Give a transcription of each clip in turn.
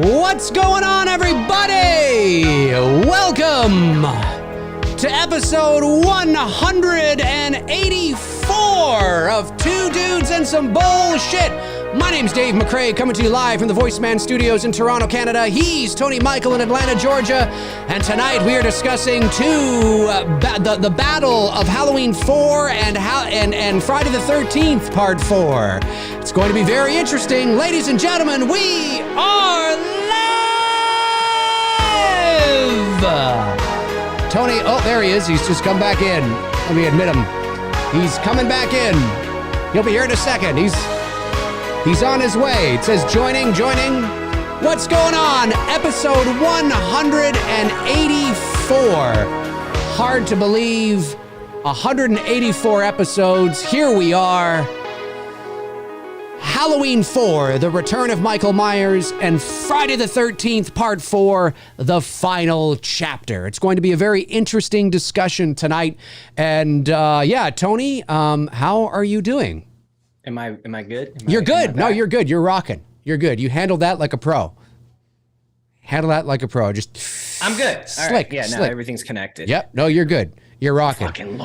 What's going on, everybody? Welcome to episode 184 of Two Dudes and Some Bullshit. My name's Dave McRae, coming to you live from the VoiceMann Studios in Toronto, Canada. He's Tony Michael in Atlanta, Georgia. And tonight we are discussing the battle of Halloween 4 and Friday the 13th, Part 4. It's going to be very interesting. Ladies and gentlemen, we are live! Tony, oh, there he is. He's just come back in. Let me admit him. He's coming back in. He'll be here in a second. He's on his way. It says joining. What's going on? Episode 184. Hard to believe. 184 episodes. Here we are. Halloween 4, The Return of Michael Myers, and Friday the 13th, Part 4, the final chapter. It's going to be a very interesting discussion tonight. And Tony, how are you doing? Am I good? You're good. No, you're good. You're rocking. You're good. You handled that like a pro. Just I'm good. Slick. All right. Yeah, slick. now everything's connected. Yep. No, you're good. You're rocking. Fucking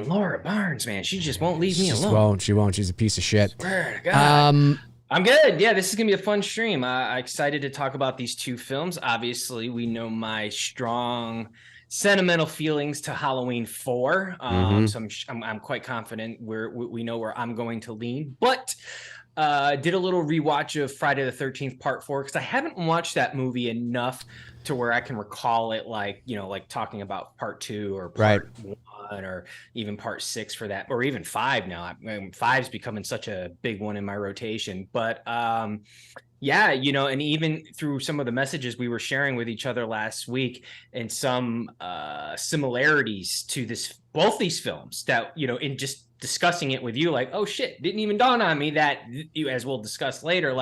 Laura Barnes, man. She just won't leave me alone. She won't. She's a piece of shit. Swear to God. I'm good. Yeah, this is going to be a fun stream. I'm excited to talk about these two films. Obviously, we know my strong sentimental feelings to Halloween 4. So I'm quite confident we know where I'm going to lean. But did a little rewatch of Friday the 13th Part 4 because I haven't watched that movie enough to where I can recall it like talking about Part 2 or Part 1 or even Part 6 for that, or even 5 now. I mean, 5's becoming such a big one in my rotation. But and even through some of the messages we were sharing with each other last week and some similarities to both these films that, in just discussing it with you, like, oh shit, didn't even dawn on me that, as we'll discuss later,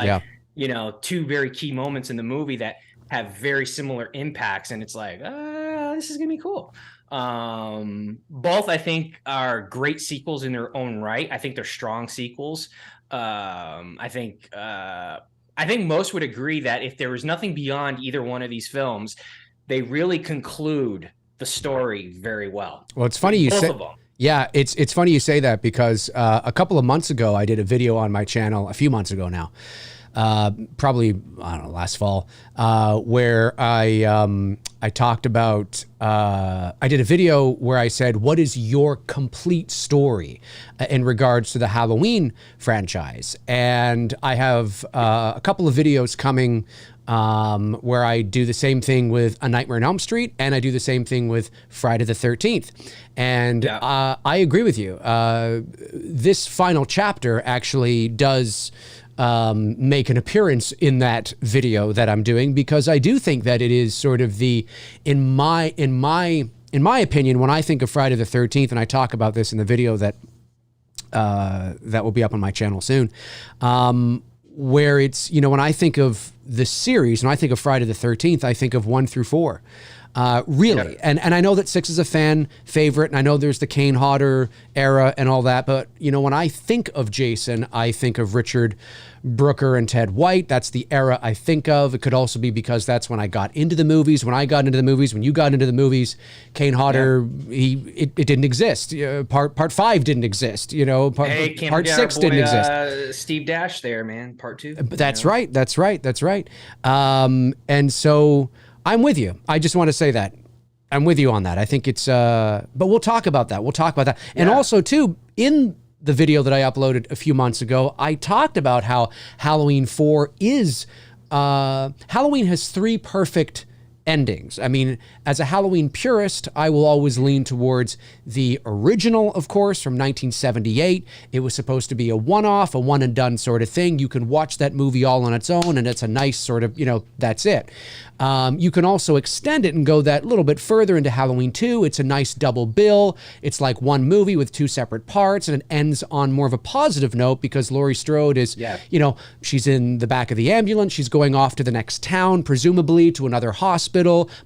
two very key moments in the movie that have very similar impacts. And it's like, this is gonna be cool. Both I think are great sequels in their own right. I think they're strong sequels. I think most would agree that if there was nothing beyond either one of these films, they really conclude the story very well. Well, it's funny you say. Yeah, it's funny you say that because a couple of months ago, I did a video on my channel, a few months ago now, probably, I don't know, last fall, where I talked about, I did a video where I said, what is your complete story in regards to the Halloween franchise? And I have a couple of videos coming where I do the same thing with A Nightmare on Elm Street, and I do the same thing with Friday the 13th. And I agree with you. This final chapter actually does make an appearance in that video that I'm doing, because I do think that it is sort of in my opinion, when I think of Friday the 13th, and I talk about this in the video that will be up on my channel soon, where it's, when I think of the series, when I think of Friday the 13th, I think of 1 through 4. Really. Yeah. And I know that 6 is a fan favorite, and I know there's the Kane Hodder era and all that, but, when I think of Jason, I think of Richard Brooker and Ted White. That's the era I think of. It could also be because that's when I got into the movies. When you got into the movies, Kane Hodder, it didn't exist. Part 5 didn't exist. Part 6 didn't exist. Steve Dash there, man. Part 2. That's right. And so I'm with you. I just want to say that. I'm with you on that. I think it's, but we'll talk about that. Yeah. And also, too, in the video that I uploaded a few months ago, I talked about how Halloween 4 is, Halloween has 3 perfect endings. I mean, as a Halloween purist, I will always lean towards the original, of course, from 1978. It was supposed to be a one-off, a one-and-done sort of thing. You can watch that movie all on its own, and it's a nice sort of, that's it. You can also extend it and go that little bit further into Halloween 2. It's a nice double bill. It's like one movie with two separate parts, and it ends on more of a positive note because Laurie Strode is, she's in the back of the ambulance. She's going off to the next town, presumably to another hospital.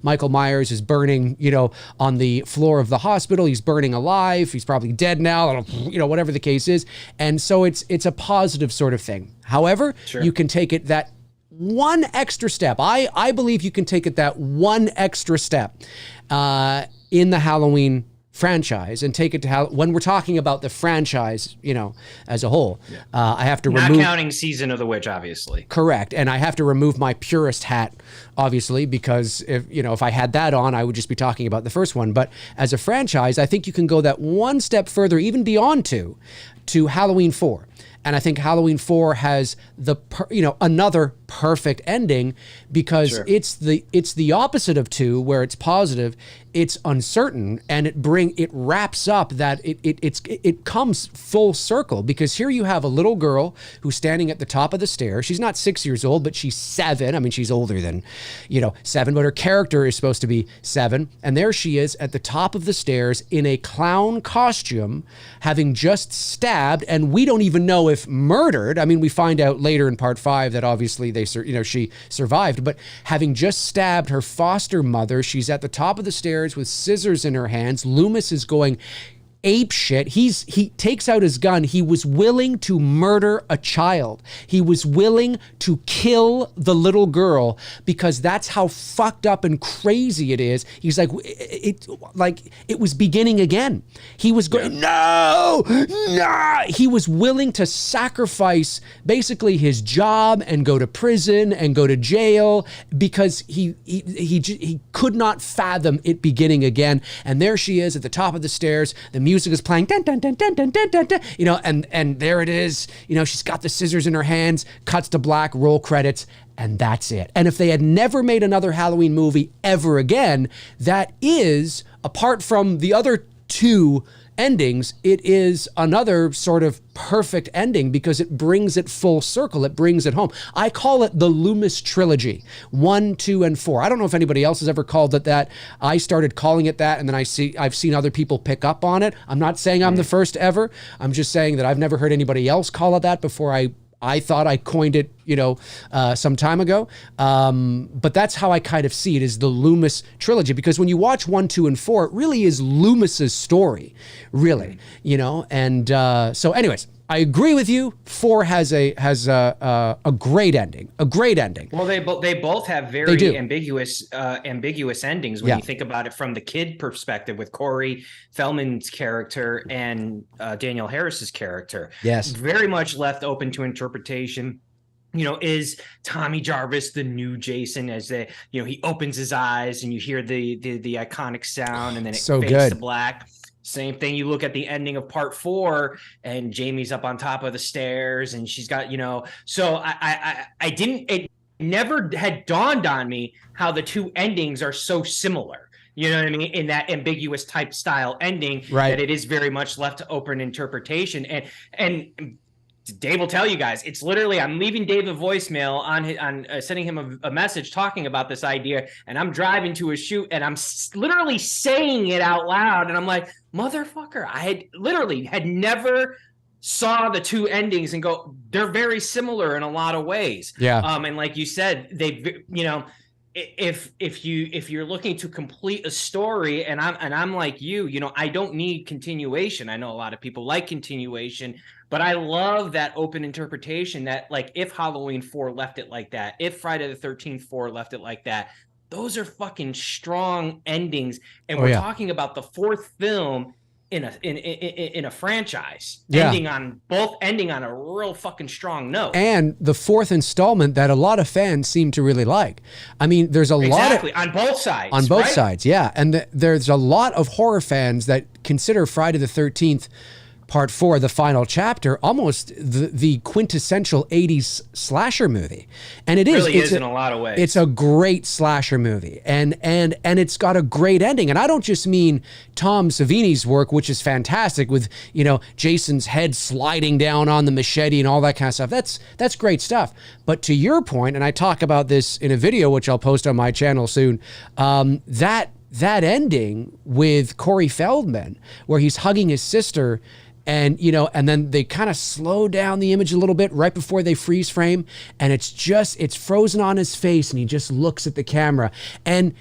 Michael Myers is burning, on the floor of the hospital. He's burning alive. He's probably dead now, whatever the case is. And so it's a positive sort of thing. However, you can take it that one extra step. I believe you can take it that one extra step in the Halloween franchise and take it to when we're talking about the franchise, as a whole. I have to not counting Season of the Witch, obviously. Correct. And I have to remove my purist hat, obviously, because if I had that on, I would just be talking about the first one. But as a franchise, I think you can go that one step further, even beyond two, to Halloween 4. And I think Halloween 4 has another perfect ending because it's the opposite of 2, where it's positive, it's uncertain, and it wraps up that it comes full circle, because here you have a little girl who's standing at the top of the stairs. She's not 6 years old, but she's 7. I mean, she's older than 7, but her character is supposed to be 7. And there she is at the top of the stairs in a clown costume, having just stabbed, and we don't even know if murdered. I mean, we find out later in part 5 that obviously she survived, but having just stabbed her foster mother, she's at the top of the stairs with scissors in her hands. Loomis is going ape shit. He takes out his gun. He was willing to murder a child. He was willing to kill the little girl because that's how fucked up and crazy it is. He's like, it was beginning again. He was going, no. He was willing to sacrifice basically his job and go to prison and go to jail because he could not fathom it beginning again. And there she is at the top of the stairs. The music is playing, dun, dun, dun, dun, dun, dun, dun, dun, and there it is. She's got the scissors in her hands, cuts to black, roll credits, and that's it. And if they had never made another Halloween movie ever again, that is, apart from the other 2 endings, it is another sort of perfect ending because it brings it full circle. It brings it home. I call it the Loomis trilogy, 1, 2, and 4. I don't know if anybody else has ever called it that. I started calling it that, and then I've seen other people pick up on it. I'm not saying I'm the first ever. I'm just saying that I've never heard anybody else call it that before I thought I coined it, some time ago. But that's how I kind of see it, is the Loomis trilogy. Because when you watch 1, 2, and 4, it really is Loomis's story, really, And so anyways, I agree with you. 4 has a great ending. A great ending. Well, they both have very ambiguous endings when you think about it from the kid perspective, with Corey Feldman's character and Danielle Harris's character. Yes, very much left open to interpretation. Is Tommy Jarvis the new Jason? As he opens his eyes and you hear the iconic sound, and then it fades to black. Same thing. You look at the ending of part 4, and Jamie's up on top of the stairs, and she's got, So it never had dawned on me how the 2 endings are so similar. You know what I mean? In that ambiguous type style ending, right? That it is very much left to open interpretation. And Dave will tell you guys, it's literally, I'm leaving Dave a voicemail on sending him a message talking about this idea, and I'm driving to a shoot, and I'm literally saying it out loud, and I'm like, motherfucker, I had never saw the 2 endings and go, they're very similar in a lot of ways. Yeah. And like you said, they, if you're looking to complete a story, and I'm like you, I don't need continuation. I know a lot of people like continuation, but I love that open interpretation that, like, if Halloween 4 left it like that, if Friday the 13th 4 left it like that, those are fucking strong endings. And we're talking about the 4th film in a franchise, ending on a real fucking strong note. And the 4th installment that a lot of fans seem to really like. I mean, there's a lot of on both sides. On both sides, yeah. And there's a lot of horror fans that consider Friday the 13th Part 4, the final chapter, almost the quintessential 80s slasher movie. And it really is in a lot of ways. It's a great slasher movie. And it's got a great ending. And I don't just mean Tom Savini's work, which is fantastic, with, Jason's head sliding down on the machete and all that kind of stuff. That's great stuff. But to your point, and I talk about this in a video, which I'll post on my channel soon, that ending with Corey Feldman, where he's hugging his sister, and then they kind of slow down the image a little bit right before they freeze frame, and it's frozen on his face, and he just looks at the camera. And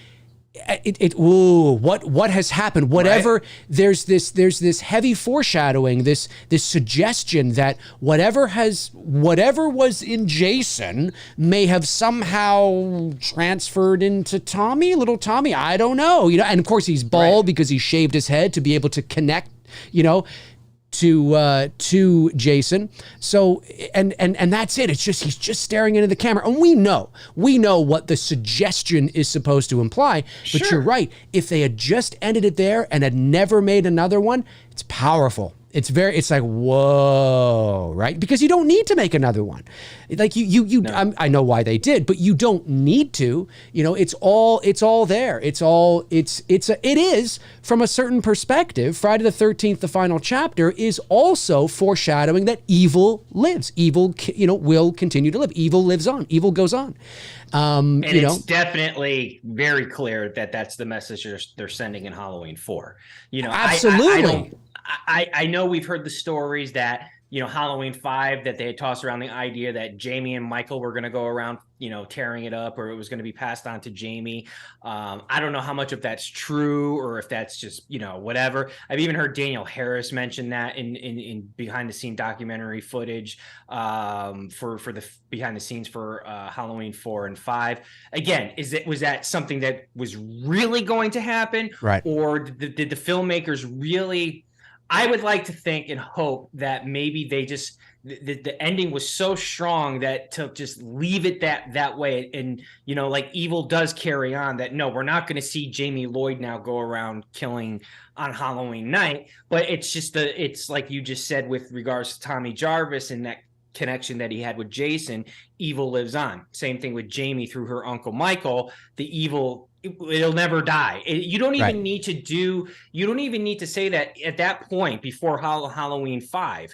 What has happened? Whatever, Right. there's this heavy foreshadowing, this suggestion that whatever was in Jason may have somehow transferred into little Tommy. I don't know, and of course he's bald because he shaved his head to be able to connect, to Jason. So and that's it. It's just he's just staring into the camera, and we know what the suggestion is supposed to imply. But Sure. you're right. If they had just ended it there and had never made another one, it's powerful. It's like, whoa, right? Because you don't need to make another one. Like no. I know why they did, but you don't need to. It's all there. It is from a certain perspective. Friday the 13th, the final chapter, is also foreshadowing that evil lives. Evil, will continue to live. Evil lives on. Evil goes on. And it's definitely very clear that that's the message they're sending in Halloween 4. Absolutely. I know we've heard the stories that, Halloween 5, that they had tossed around the idea that Jamie and Michael were going to go around, tearing it up, or it was going to be passed on to Jamie. I don't know how much of that's true, or if that's just, whatever. I've even heard Danielle Harris mention that in behind the scene documentary footage for the behind the scenes for Halloween 4 and 5. Again, was that something that was really going to happen? Right. Or did the filmmakers really... I would like to think and hope that maybe they just the ending was so strong that to just leave it that way, and like evil does carry on, that no, we're not going to see Jamie Lloyd now go around killing on Halloween night. But it's just it's like you just said with regards to Tommy Jarvis and that connection that he had with Jason. Evil lives on. Same thing with Jamie through her uncle Michael. The evil, it'll never die. You don't even need to say that at that point before Halloween 5.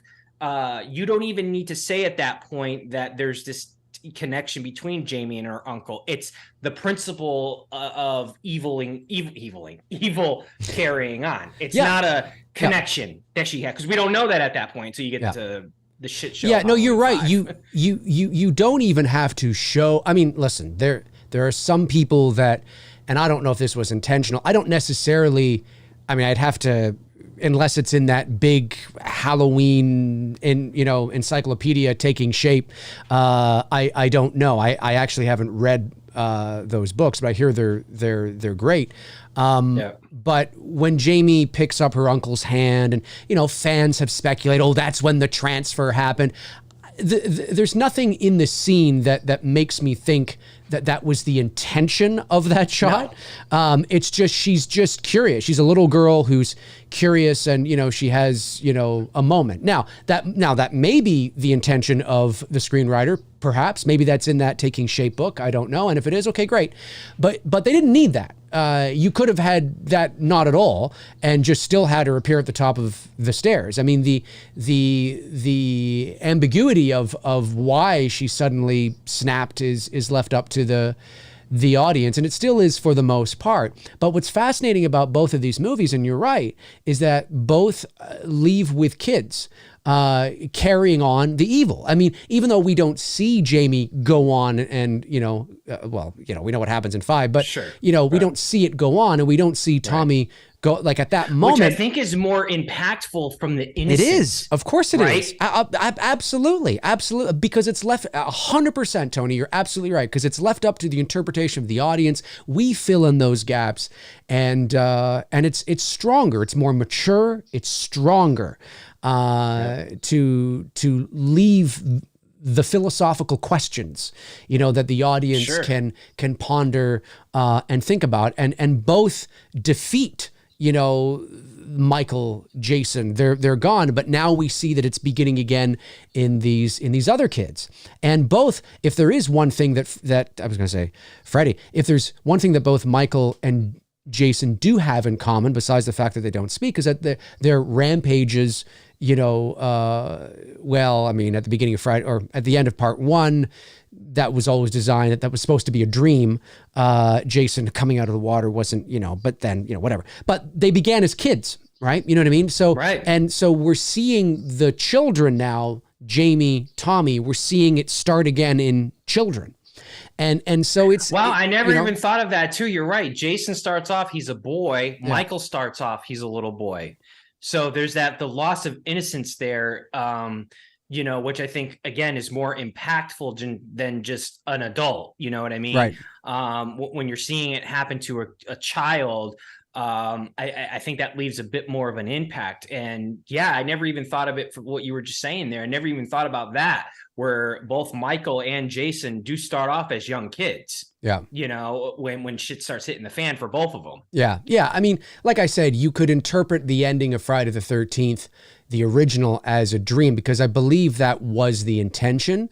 You don't even need to say at that point that there's this connection between Jamie and her uncle. It's the principle of evil carrying on. It's not a connection that she had, because we don't know that at that point. So you get to the shit show. Yeah, no, you're right. You don't even have to show. I mean, listen, there are some people that, and I don't know if this was intentional. I don't necessarily. I mean, I'd have to, unless it's in that big Halloween encyclopedia taking shape. I don't know. I actually haven't read those books, but I hear they're great. But when Jamie picks up her uncle's hand, and fans have speculated, oh, that's when the transfer happened. There's nothing in the scene that makes me think that was the intention of that shot. No. It's just, she's just curious. She's a little girl who's curious, and she has a moment. Now that may be the intention of the screenwriter. Perhaps maybe that's in that Taking Shape book. I don't know. And if it is, okay, great. But they didn't need that. You could have had that not at all, and just still had her appear at the top of the stairs. I mean, the ambiguity of why she suddenly snapped is left up to the audience, and it still is for the most part. But what's fascinating about both of these movies, and you're right, is that both leave with kids carrying on the evil. I mean, even though we don't see Jamie go on and, we know what happens in 5, but, sure. We don't see it go on, and we don't see Tommy go, like, at that moment. Which I think is more impactful from the innocence. It is. Of course it right? is. Absolutely. Absolutely. Because it's left 100%, Tony, you're absolutely right. Because it's left up to the interpretation of the audience. We fill in those gaps, and it's stronger. It's more mature. It's stronger. To leave the philosophical questions, that the audience sure. can ponder and think about, and both defeat, Michael, Jason. They're gone, but now we see that it's beginning again in these other kids. And both, if there is one thing that I was going to say, Freddie, if there's one thing that both Michael and Jason do have in common, besides the fact that they don't speak, is that their rampages, at the beginning of Friday, or at the end of part 1, that was always designed, that was supposed to be a dream. Jason coming out of the water wasn't, but then, whatever. But they began as kids, right? You know what I mean? So, right. And so we're seeing the children now, Jamie, Tommy, we're seeing it start again in children. And so it's, wow, I never even thought of that too. You're right. Jason starts off, he's a boy. Yeah. Michael starts off, he's a little boy. So there's the loss of innocence there, which I think, again, is more impactful than just an adult. You know what I mean? Right. When you're seeing it happen to a child, I think that leaves a bit more of an impact. And yeah, I never even thought of it for what you were just saying there. I never even thought about that, where both Michael and Jason do start off as young kids. Yeah. When shit starts hitting the fan for both of them. Yeah. Yeah. I mean, like I said, you could interpret the ending of Friday the 13th, the original, as a dream, because I believe that was the intention.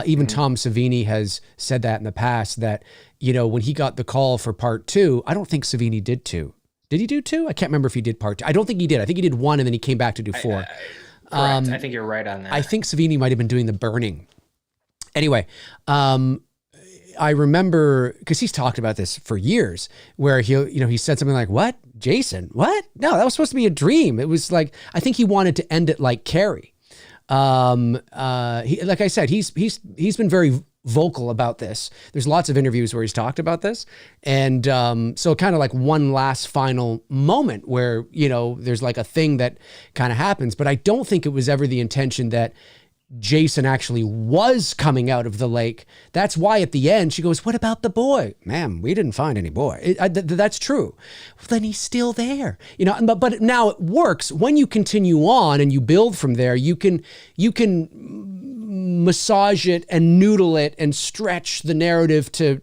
Even Tom Savini has said that in the past, that, when he got the call for part 2, I don't think Savini did 2. Did he do 2? I can't remember if he did part 2. I don't think he did. I think he did 1 and then he came back to do 4. Correct. I think you're right on that. I think Savini might have been doing The Burning. Anyway, I remember, because he's talked about this for years, where he said something like, "What? Jason? What? No, that was supposed to be a dream." It was like, I think he wanted to end it like Carrie. Like I said, he's been very vocal about this. There's lots of interviews where he's talked about this. And so kind of like one last final moment where, there's like a thing that kind of happens, but I don't think it was ever the intention that Jason actually was coming out of the lake. That's why at the end she goes, "What about the boy?" "Ma'am, we didn't find any boy." That's true. Well, then he's still there, but now it works. When you continue on and you build from there, you can massage it and noodle it and stretch the narrative to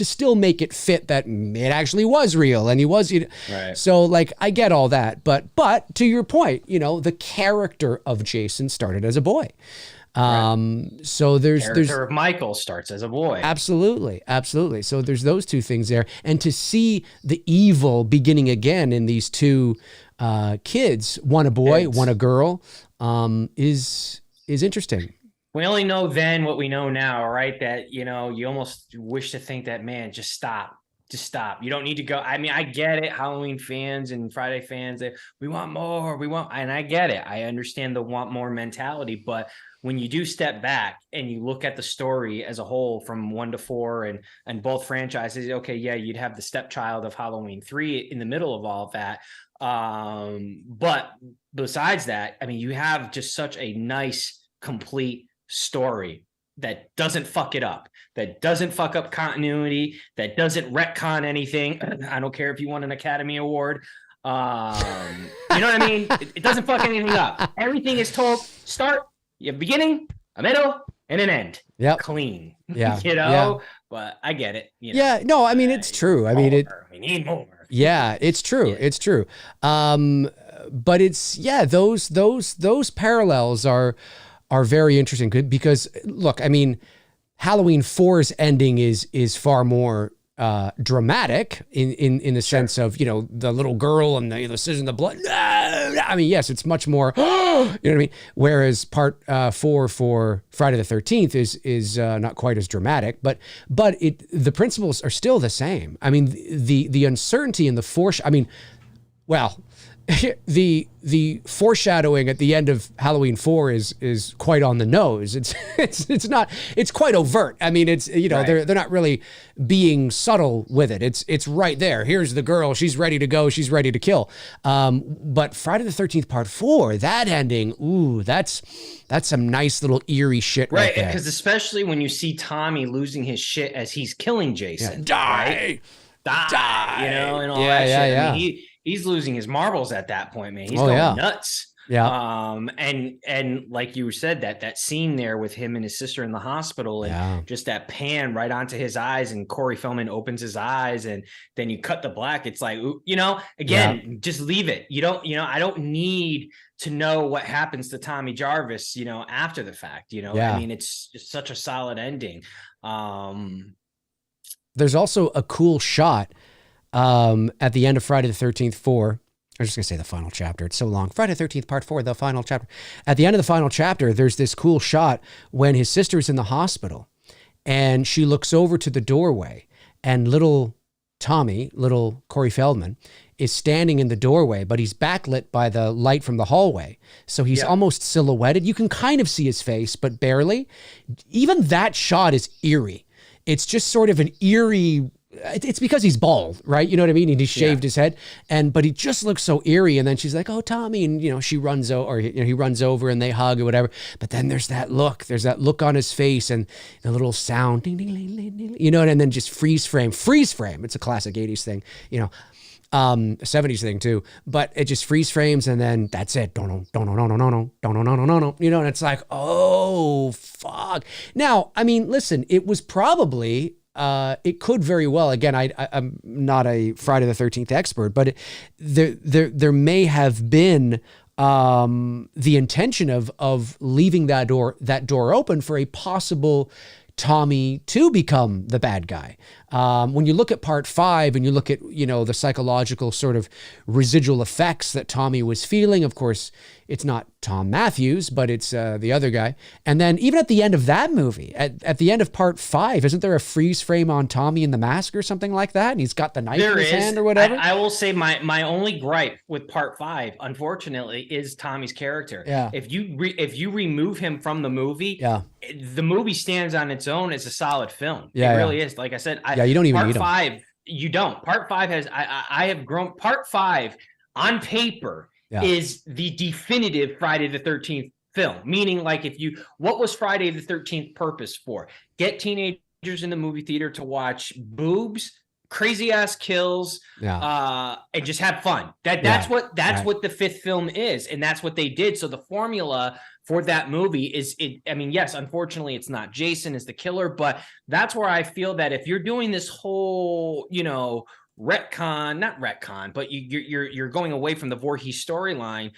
still make it fit that it actually was real and he was, right. So like, I get all that, but to your point, the character of Jason started as a boy. Right. So there's of Michael starts as a boy. Absolutely. So there's those two things there. And to see the evil beginning again in these two kids, one a boy, one a girl, is interesting. We only know then what we know now, right? That, you almost wish to think that, man, just stop. You don't need to go. I mean, I get it. Halloween fans and Friday fans, we want more, and I get it. I understand the want more mentality, but when you do step back and you look at the story as a whole from 1 to 4 and both franchises, okay, yeah, you'd have the stepchild of Halloween 3 in the middle of all of that. But besides that, I mean, you have just such a nice, complete story that doesn't fuck it up, that doesn't fuck up continuity, that doesn't retcon anything. I don't care if you won an Academy Award. You know what I mean? It doesn't fuck anything up. Everything is told, start, you have a beginning, a middle, and an end. Yep. Clean. Yeah. Yeah. But I get it. Yeah. No, I mean, it's true. I mean, we need more. Yeah, it's true. Yeah. It's true. But it's, those parallels are very interesting, because look, I mean, Halloween 4's ending is far more dramatic in the sense of, the little girl and the scissors and the blood. I mean, yes, it's much more, you know what I mean? Whereas part 4 for Friday the 13th is not quite as dramatic, but the principles are still the same. I mean, the uncertainty and the the foreshadowing at the end of Halloween 4 is quite on the nose. It's quite overt. I mean, it's, right. they're not really being subtle with it. It's right there. Here's the girl. She's ready to go. She's ready to kill. But Friday the 13th part 4, that ending, ooh, that's some nice little eerie shit right there. Because especially when you see Tommy losing his shit as he's killing Jason. Yeah. Die. And all that shit. Yeah. I mean, he's losing his marbles at that point, man. He's going nuts. Yeah. And like you said, that scene there with him and his sister in the hospital, and just that pan right onto his eyes, and Corey Feldman opens his eyes, and then you cut the black. It's like, just leave it. I don't need to know what happens to Tommy Jarvis, after the fact, I mean, it's just such a solid ending. There's also a cool shot at the end of Friday the 13th 4. I was just going to say the final chapter. It's so long. Friday the 13th part 4, the final chapter. At the end of the final chapter, there's this cool shot when his sister's in the hospital and she looks over to the doorway, and little Tommy, little Corey Feldman, is standing in the doorway, but he's backlit by the light from the hallway. So he's almost silhouetted. You can kind of see his face, but barely. Even that shot is eerie. it's just sort of an eerie. It's because he's bald, right? You know what I mean? And he shaved his head, but he just looks so eerie. And then she's like, "Oh, Tommy," and she runs over, or he runs over, and they hug or whatever. But then there's that look on his face, and the little sound, ding, ding, ding, ding, ding, and then just freeze frame. It's a classic '80s thing, 70s thing too. But it just freeze frames, and then that's it. And it's like, oh fuck. Now, I mean, listen, it was probably. It could very well. Again, I'm not a Friday the 13th expert, but there may have been the intention of leaving that door open for a possible Tommy to become the bad guy. When you look at part 5 and you look at the psychological sort of residual effects that Tommy was feeling, of course, it's not Tom Matthews, but it's the other guy. And then even at the end of that movie, at the end of part 5, isn't there a freeze frame on Tommy in the mask or something like that? And he's got the knife in his hand or whatever. I will say my only gripe with part 5, unfortunately, is Tommy's character. Yeah. If you remove him from the movie, the movie stands on its own as a solid film. It really is. Like I said, you don't even need him. Part 5, you don't. Part 5 has I have grown. Part 5 on paper is the definitive Friday the 13th film. Meaning, like, what was Friday the 13th purpose for? Get teenagers in the movie theater to watch boobs, crazy ass kills, and just have fun. That's what the 5th film is, and that's what they did. So the formula for that movie is I mean, yes, unfortunately, it's not Jason is the killer, but that's where I feel that if you're doing this whole, not retcon, but you're going away from the Voorhees storyline.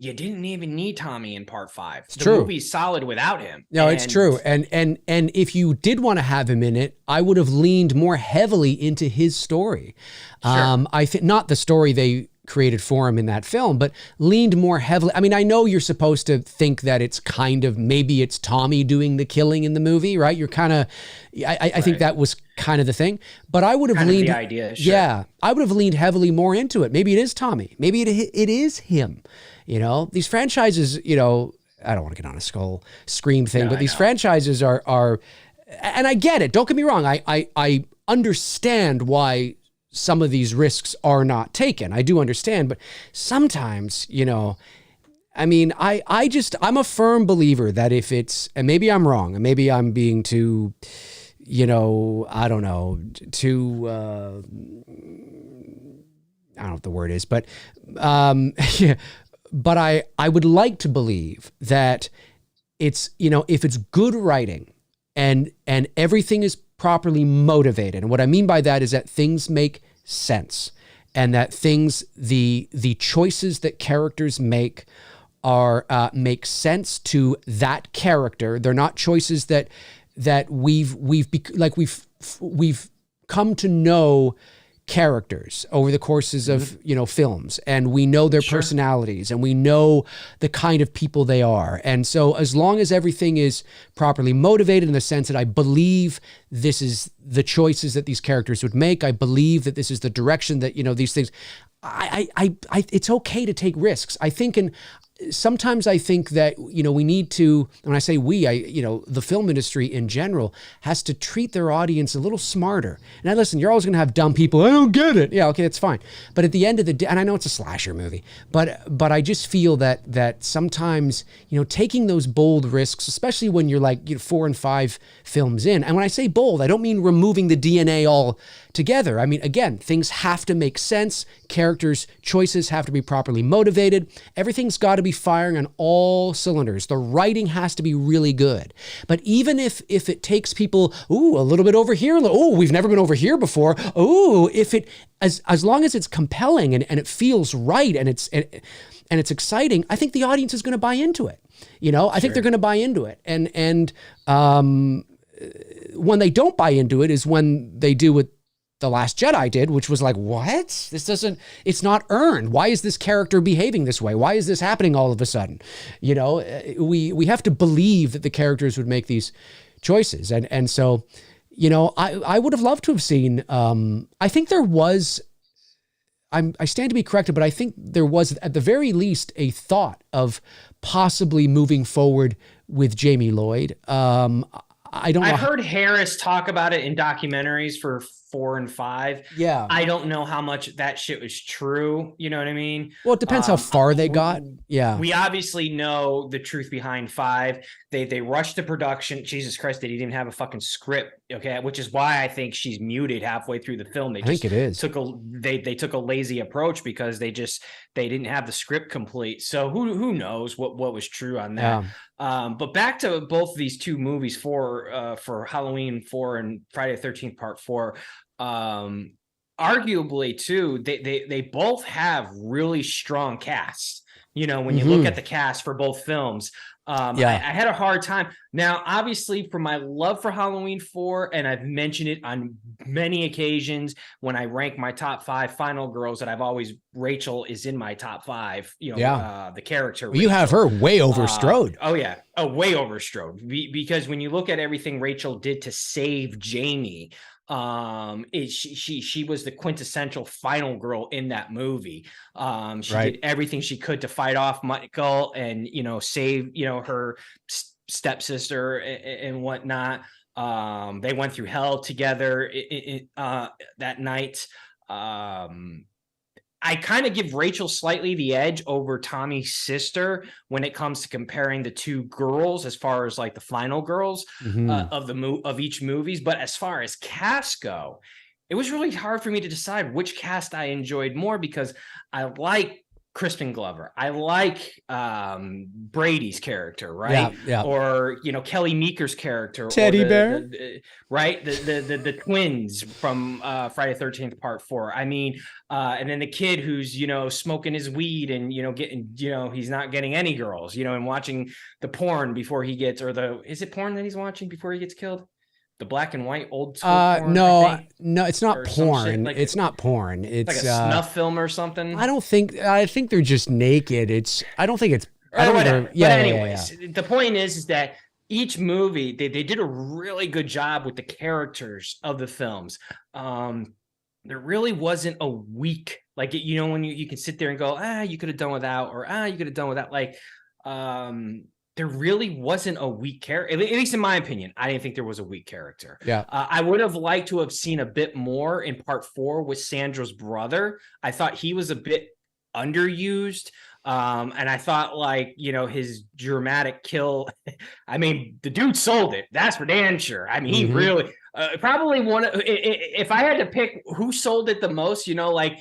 You didn't even need Tommy in part 5. The movie's solid without him. No, it's true. And if you did want to have him in it, I would have leaned more heavily into his story. I think not the story they created for him in that film, but leaned more heavily. I mean, I know you're supposed to think that it's kind of, maybe it's Tommy doing the killing in the movie, right? You're kind of, I think that was kind of the thing, but I would have leaned, the idea, I would have leaned heavily more into it. Maybe it is Tommy. Maybe it is him. These franchises, I don't want to get on a Scream thing, but these franchises are, and I get it. Don't get me wrong. I understand why some of these risks are not taken. I do understand, but sometimes, I mean, I'm a firm believer that if it's, and maybe I'm wrong, and maybe I'm being too, I don't know, too, I don't know what the word is, but, but I would like to believe that it's, if it's good writing and everything is properly motivated. And what I mean by that is that things make sense, and that the choices that characters make make sense to that character. They're not choices that we've come to know characters over the courses of films, and we know their personalities, and we know the kind of people they are. And so as long as everything is properly motivated in the sense that I believe this is the choices that these characters would make, I believe that this is the direction that these things, I it's okay to take risks. Sometimes I think that, we need to, when I say we, the film industry in general has to treat their audience a little smarter. And listen, you're always going to have dumb people. I don't get it. Yeah, okay, that's fine. But at the end of the day, and I know it's a slasher movie, but I just feel that sometimes, taking those bold risks, especially when you're like 4 and 5 films in, and when I say bold, I don't mean removing the DNA all together. I mean, again, things have to make sense. Characters' choices have to be properly motivated. Everything's got to be firing on all cylinders. The writing has to be really good. But even if it takes people, a little bit over here, we've never been over here before. As long as it's compelling and it feels right and it's exciting, I think the audience is going to buy into it. I think they're going to buy into it. And when they don't buy into it is when they do what The Last Jedi did, which was like, what? It's not earned. Why is this character behaving this way? Why is this happening all of a sudden? We have to believe that the characters would make these choices. And so, I would have loved to have seen, I think there was, I stand to be corrected, but I think there was at the very least a thought of possibly moving forward with Jamie Lloyd. I don't know. I've heard Harris talk about it in documentaries for 4 and 5. Yeah. I don't know how much that shit was true. You know what I mean? Well, it depends how far they got. Yeah. We obviously know the truth behind 5. They rushed the production. Jesus Christ, they didn't even have a fucking script. Okay. Which is why I think she's muted halfway through the film. I think it is. They took a lazy approach because they didn't have the script complete. So who knows what was true on that. Yeah. But back to both of these two movies for Halloween 4 and Friday the 13th Part 4. Arguably too, they both have really strong casts. You know, when you look at the cast for both films, I had a hard time. Now, obviously, for my love for Halloween 4, and I've mentioned it on many occasions when I rank my top 5 final girls, that I've always, Rachel is in my top 5. You know, the character. Well, you have her way over Strode. Way over Strode. Because when you look at everything Rachel did to save Jamie, she was the quintessential final girl in that movie. She did everything she could to fight off Michael and, you know, save, you know, her stepsister and whatnot. They went through hell together that night. I kind of give Rachel slightly the edge over Tommy's sister when it comes to comparing the two girls as far as like the final girls of each movies. But as far as cast go, it was really hard for me to decide which cast I enjoyed more, because I like Crispin Glover. I like Brady's character, right? Yeah. Or, you know, Kelly Meeker's character. Teddy Bear. Right? The twins from Friday the 13th Part 4. I mean, and then the kid who's, you know, smoking his weed and, you know, getting, you know, he's not getting any girls, you know, and watching the porn before he gets, is it porn that he's watching before he gets killed? The black and white old school porn, no, it's not porn. It's not porn. It's like a snuff film or something. I think they're just naked. I don't think it's. Anyways, the point is that each movie they did a really good job with the characters of the films. There really wasn't a weak, like, you know, when you can sit there and go, you could have done without, or you could have done without, like, there really wasn't a weak character, at least in my opinion. I didn't think there was a weak character. Yeah. I would have liked to have seen a bit more in Part 4 with Sandra's brother. I thought he was a bit underused. And I thought, like, you know, his dramatic kill, I mean, the dude sold it. That's for damn sure. I mean, he really, probably if I had to pick who sold it the most, you know, like,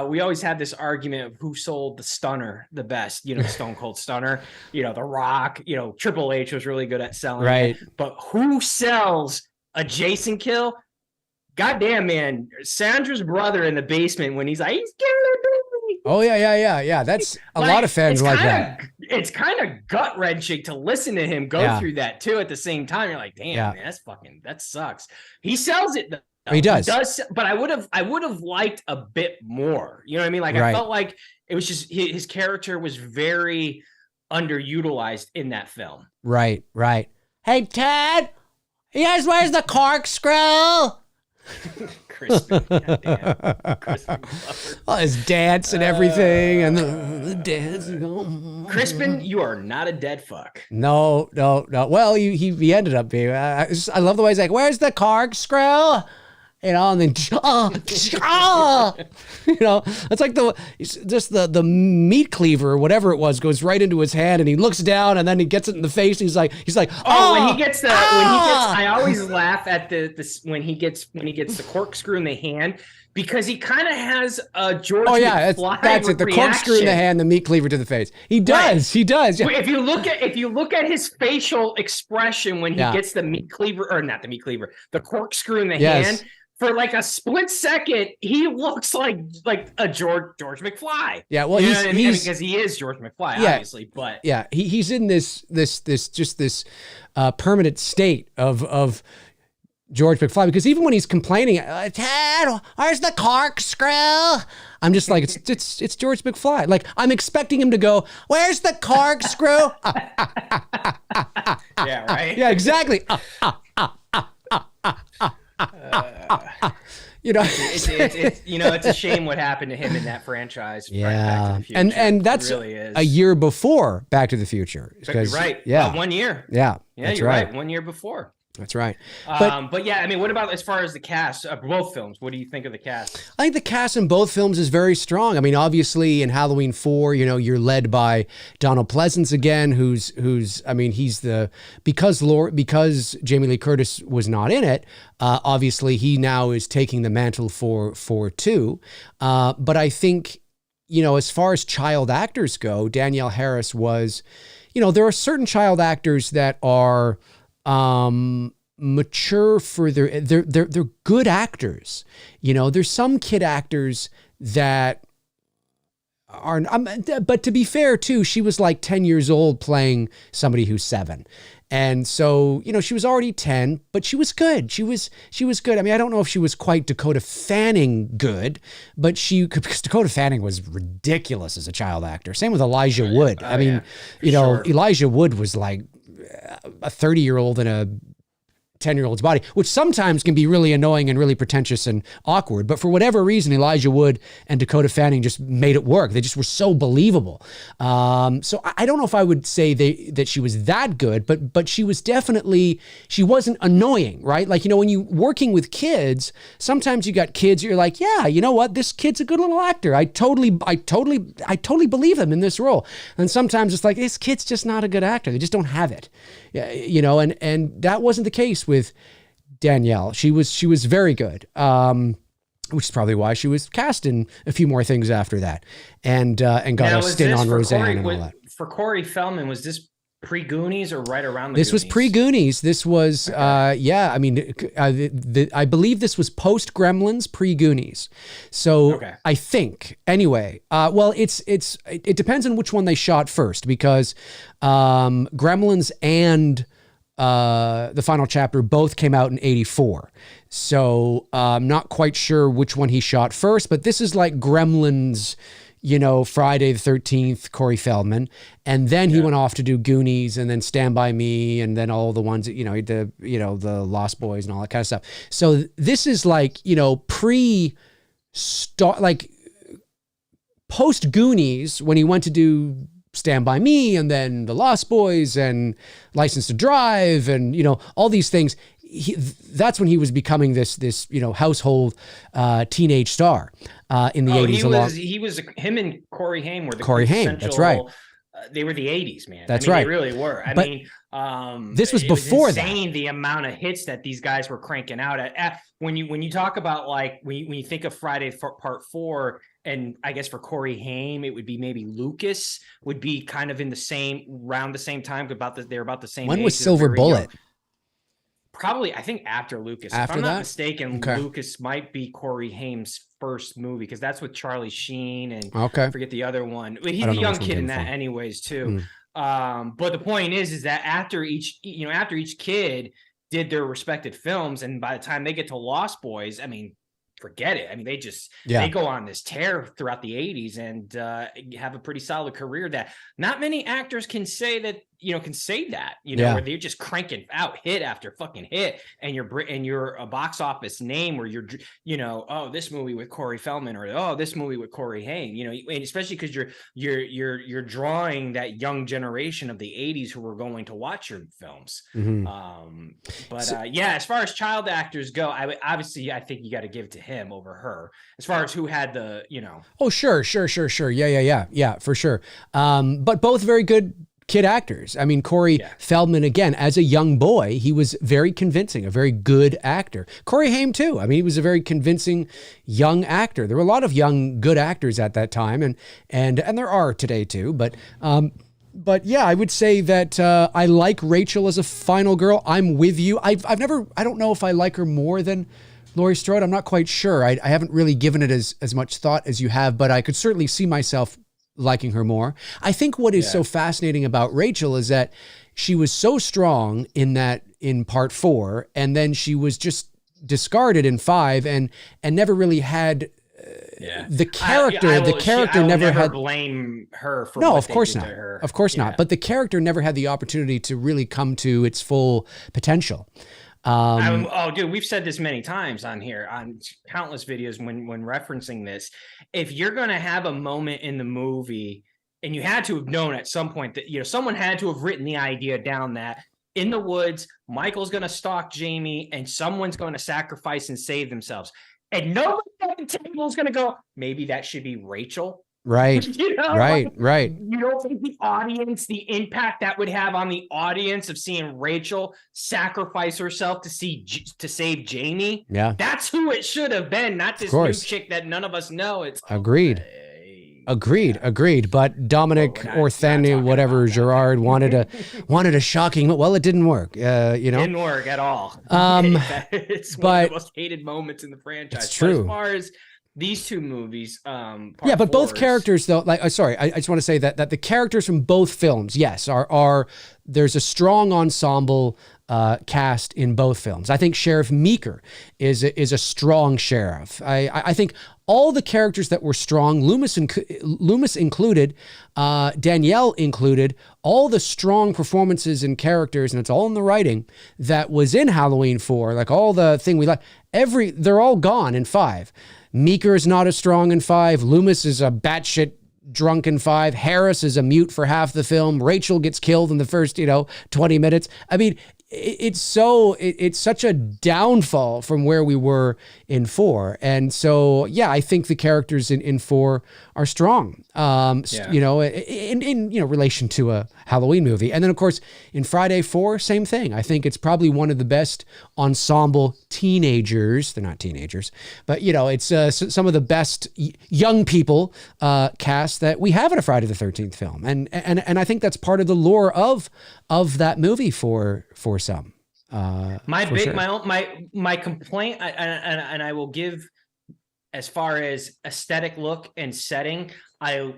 we always had this argument of who sold the stunner the best, you know, Stone Cold Stunner, you know, The Rock, you know, Triple H was really good at selling it. But who sells a Jason kill? Goddamn, man, Sandra's brother in the basement when he's like, he's killing me. Oh, yeah. That's a lot of fans like that. It's kind of gut wrenching to listen to him go through that too. At the same time, you're like, damn, man, that sucks. He sells it though. He does, but I would have liked a bit more. You know what I mean? Like, I felt like it was just his character was very underutilized in that film. Right. Hey, Ted, where's the corkscrew? Crispin, Crispin all his dance and everything, and the dance. Crispin, you are not a dead fuck. No. Well, he ended up being. I love the way he's like, "Where's the corkscrew?" You know, and then you know, it's like the meat cleaver or whatever it was goes right into his hand, and he looks down, and then he gets it in the face. And he's like, when he gets I always laugh at when he gets the corkscrew in the hand, because he kind of has a George. Oh yeah, that's it. The corkscrew in the hand, the meat cleaver to the face. He does. Yeah. If you look at his facial expression when he gets the meat cleaver, or not the meat cleaver, the corkscrew in the hand. For like a split second, he looks like a George McFly. Yeah, well, he's because he is George McFly, obviously. But yeah, he's in this permanent state of George McFly, because even when he's complaining, Ted, where's the corkscrew? I'm just like, it's George McFly. Like, I'm expecting him to go, where's the corkscrew? Yeah, right. Yeah, exactly. You know, it's a shame what happened to him in that franchise. Yeah, and that's really is. A year before Back to the Future. Right. 1 year. Yeah, you're right. 1 year before. That's right. But yeah, I mean, what about as far as the cast of both films? What do you think of the cast? I think the cast in both films is very strong. I mean, obviously in Halloween 4, you know, you're led by Donald Pleasance again, who's I mean, he's because Jamie Lee Curtis was not in it, obviously he now is taking the mantle for 2. But I think, you know, as far as child actors go, Danielle Harris was, you know, there are certain child actors that are mature for they're good actors. You know, there's some kid actors that are, but to be fair too, she was like 10 years old playing somebody who's 7. And so, you know, she was already 10, but she was good. She was good. I mean, I don't know if she was quite Dakota Fanning good, but because Dakota Fanning was ridiculous as a child actor. Same with Elijah Wood. I mean, you know, Elijah Wood was like a 30-year-old in a 10-year-old's body, which sometimes can be really annoying and really pretentious and awkward. But for whatever reason, Elijah Wood and Dakota Fanning just made it work. They just were so believable. So I don't know if I would say that she was that good, but she was definitely, she wasn't annoying, right? Like, you know, when you working with kids, sometimes you got kids, you're like, yeah, you know what? This kid's a good little actor. I totally believe him in this role. And sometimes it's like, this kid's just not a good actor. They just don't have it. You know, and that wasn't the case with Danielle. She was very good, which is probably why she was cast in a few more things after that, and got a stint on Roseanne and all that. For Corey Feldman, was this pre-Goonies or right around the This Goonies? was pre-Goonies. This was, okay. Yeah, I mean, I believe this was post-Gremlins, pre-Goonies. So okay. I think, anyway, well, it depends on which one they shot first, because Gremlins and the final chapter both came out in 84. So I'm not quite sure which one he shot first, but this is like Gremlins, you know, Friday the 13th, Corey Feldman. And then he went off to do Goonies and then Stand By Me and then all the ones that, you know, the Lost Boys and all that kind of stuff. So this is like, you know, like post Goonies when he went to do Stand By Me and then the Lost Boys and License to Drive and, you know, all these things. That's when he was becoming this you know, household teenage star in the 80s. Him and Corey Haim were the Corey Haim, that's right. They were the 80s, man. That's right. They really were. I mean, this was before that. Insane the amount of hits that these guys were cranking out at. When you talk about like when you think of Friday Part 4, and I guess for Corey Haim, it would be maybe Lucas would be kind of in around the same time. They're about the same. When was Silver Bullet? Probably, I think after Lucas. After if I'm that? not mistaken, okay. Lucas might be Corey Haim's first movie because that's with Charlie Sheen and I forget the other one. He's a young kid in that, anyways, too. But the point is that after each kid did their respected films, and by the time they get to Lost Boys, I mean, forget it. I mean, they go on this tear throughout the 80s and have a pretty solid career that not many actors can say that, you know, where they're just cranking out hit after fucking hit, and you're a box office name where you're, you know, oh, this movie with Corey Feldman, or oh, this movie with Corey Haim, you know, and especially because you're drawing that young generation of the 80s who were going to watch your films. As far as child actors go, I think you got to give it to him over her as far as who had the, you know. Oh, sure. Yeah, for sure. But both very good kid actors. I mean, Corey Feldman, again, as a young boy, he was very convincing, a very good actor. Corey Haim, too. I mean, he was a very convincing young actor. There were a lot of young, good actors at that time, and there are today, too. But yeah, I would say that I like Rachel as a final girl. I'm with you. I don't know if I like her more than Laurie Strode. I'm not quite sure. I haven't really given it as much thought as you have, but I could certainly see myself liking her more. I think what is so fascinating about Rachel is that she was so strong in part 4, and then she was just discarded in 5 and never really had the character. The character never had blame her for of course not. Of course not. But the character never had the opportunity to really come to its full potential. Dude, we've said this many times on here, on countless videos when referencing this. If you're going to have a moment in the movie, and you had to have known at some point that, you know, someone had to have written the idea down that in the woods. Michael's going to stalk Jamie and someone's going to sacrifice and save themselves. And nobody at the table is going to go, maybe that should be Rachel. Right. You know, right. like, right. You don't think the audience, the impact that would have on the audience of seeing Rachel sacrifice herself to save Jamie? Yeah. That's who it should have been, not this new chick that none of us know. It's agreed. Agreed. But Dominic or Thanu, whatever Gerard wanted a shocking. Well, it didn't work. Didn't work at all. It's one of the most hated moments in the franchise. It's true. As far as these two movies, but both characters though, I just want to say that the characters from both films, yes, are there's a strong ensemble cast in both films. I think Sheriff Meeker is a strong sheriff. I think all the characters that were strong, Loomis included, Danielle included, all the strong performances and characters, and it's all in the writing that was in Halloween 4, like all the thing we like, they're all gone in 5. Meeker is not as strong in 5. Loomis is a batshit drunk in 5. Harris is a mute for half the film. Rachel gets killed in the first, 20 minutes. I mean, it's such a downfall from where we were in 4. And so, yeah, I think the characters in 4 are strong, in relation to a Halloween movie. And then, of course, in Friday 4, same thing. I think it's probably one of the best ensemble teenagers. They're not teenagers, but, it's some of the best young people cast that we have in a Friday the 13th film. And I think that's part of the lore of that movie for some. My complaint, and I will give, as far as aesthetic look and setting, I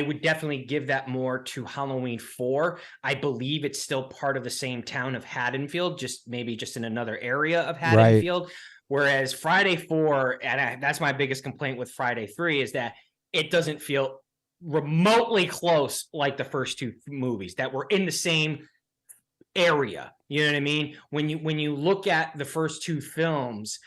would definitely give that more to Halloween 4. I believe it's still part of the same town of Haddonfield, just in another area of Haddonfield. Right. Whereas Friday 4, that's my biggest complaint with Friday 3, is that it doesn't feel remotely close like the first two movies that were in the same area. You know what I mean? When you look at the first two films,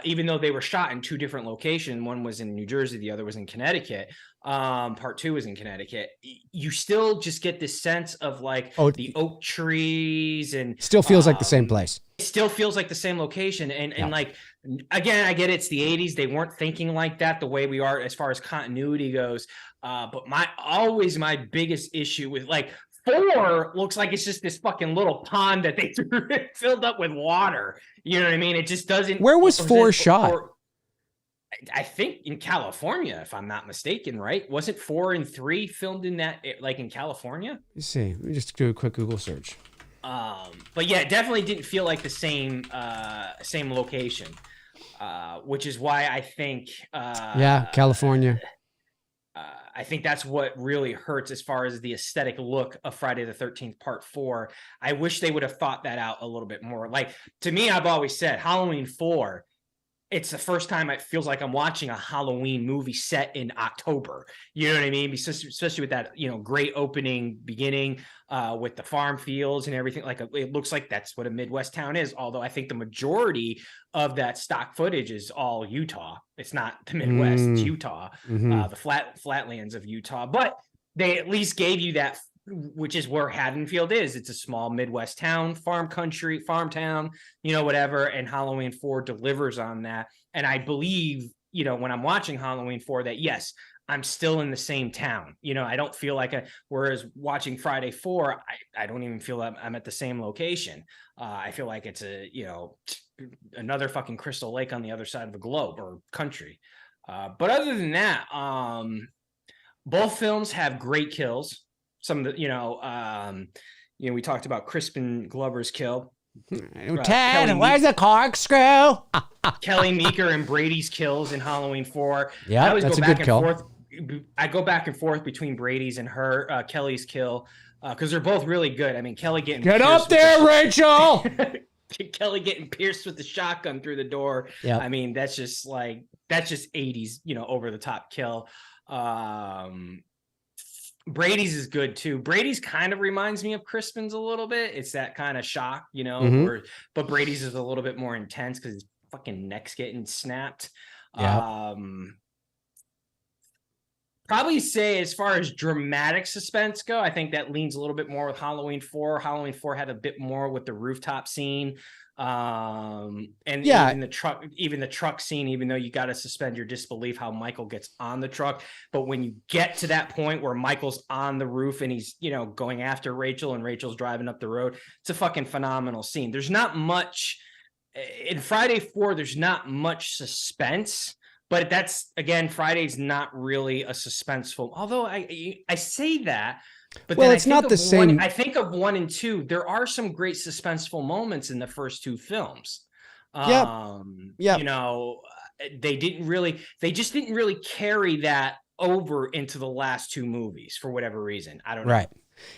even though they were shot in two different locations, one was in New Jersey, the other was in Connecticut. Part 2 was in Connecticut. You still just get this sense of the oak trees, and still feels like the same place. It still feels like the same location. And again, I get it's the 80s. They weren't thinking like that the way we are as far as continuity goes. But my biggest issue with 4 looks like it's just this fucking little pond that they filled up with water. You know what I mean? It just doesn't. Where was 4 shot? I think in California, if I'm not mistaken, right? Wasn't 4 and 3 filmed in that, in California? Let's see. Let me just do a quick Google search. But yeah, it definitely didn't feel like the same location, which is why I think. California. I think that's what really hurts as far as the aesthetic look of Friday the 13th Part 4. I wish they would have thought that out a little bit more. To me, I've always said Halloween 4, it's the first time it feels like I'm watching a Halloween movie set in October. You know what I mean? Especially with that, great opening beginning with the farm fields and everything. It looks like that's what a Midwest town is. Although I think the majority of that stock footage is all Utah. It's not the Midwest, it's Utah, the flatlands of Utah. But they at least gave you that, which is where Haddonfield is. It's a small Midwest town, farm town, whatever. And Halloween 4 delivers on that. And I believe, when I'm watching Halloween 4, that yes, I'm still in the same town. I don't feel whereas watching Friday 4, I don't even feel that I'm at the same location. I feel like it's another fucking Crystal Lake on the other side of the globe or country. But other than that, both films have great kills. Some of the, we talked about Crispin Glover's kill. Ted, where's the corkscrew? Kelly Meeker and Brady's kills in Halloween 4. Yeah, that's a good kill. I go back and forth between Brady's and Kelly's kill because they're both really good. I mean, Kelly get up there, Rachel. Kelly getting pierced with the shotgun through the door. Yeah, I mean, that's just 80s, over the top kill. Brady's is good too. Brady's kind of reminds me of Crispin's a little bit. It's that kind of shock, but Brady's is a little bit more intense because his fucking neck's getting snapped. Yeah. probably say as far as dramatic suspense go, I think that leans a little bit more with Halloween 4. Halloween 4 had a bit more with the rooftop scene. And even the truck scene, even though you got to suspend your disbelief how Michael gets on the truck. But when you get to that point where Michael's on the roof and he's, going after Rachel and Rachel's driving up the road, it's a fucking phenomenal scene. There's not much in Friday 4. There's not much suspense. But that's, again, Friday's not really a suspenseful. Although I say that, but well, then it's not the same. I think of 1 and 2. There are some great suspenseful moments in the first 2 films. Yeah. They just didn't really carry that over into the last 2 movies for whatever reason. I don't know. Right.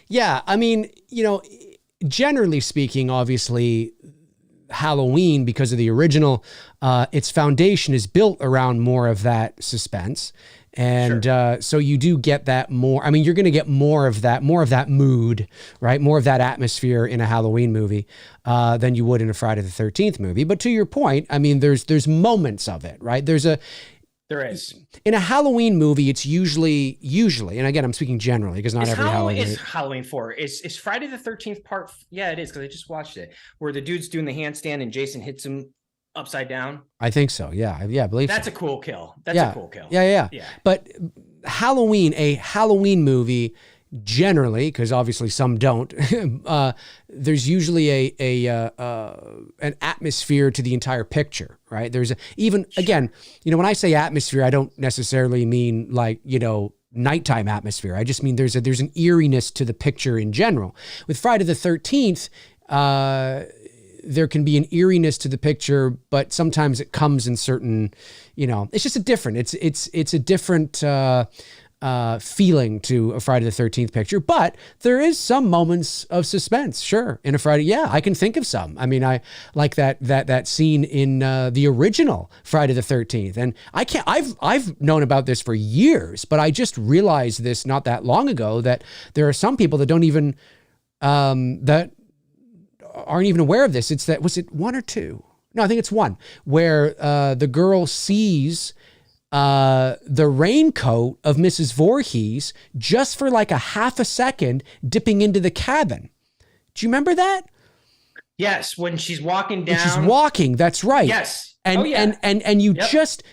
Yeah. I mean, generally speaking, obviously, Halloween, because of the original, its foundation is built around more of that suspense. And so you do get that more. I mean, you're going to get more of that mood, right? More of that atmosphere in a Halloween movie than you would in a Friday the 13th movie. But to your point, I mean, there's moments of it, right? There is. In a Halloween movie, it's usually, and again, I'm speaking generally because not every Halloween. Is Halloween 4. Is Friday the 13th part? Yeah, it is, because I just watched it, where the dude's doing the handstand and Jason hits him upside down. I think so. Yeah, I believe that's so. a cool kill. That's a cool kill. Yeah. But a Halloween movie, generally, because obviously some don't, there's usually an atmosphere to the entire picture, right? There's again, when I say atmosphere, I don't necessarily mean like, nighttime atmosphere. I just mean there's an eeriness to the picture in general. With Friday the 13th, there can be an eeriness to the picture, but sometimes it comes in certain, it's just it's a different feeling to a Friday the 13th picture. But there is some moments of suspense, sure, in a Friday. Yeah, I can think of some. I mean, I like that scene in the original Friday the 13th, and I've known about this for years, but I just realized this not that long ago, that there are some people that don't even that aren't even aware of this. It's that, was it 1 or 2? No, I think it's 1, where the girl sees the raincoat of Mrs. Voorhees just for like a half a second dipping into the cabin. Do you remember that? Yes, when she's walking down. When she's walking, that's right. Yes. And you just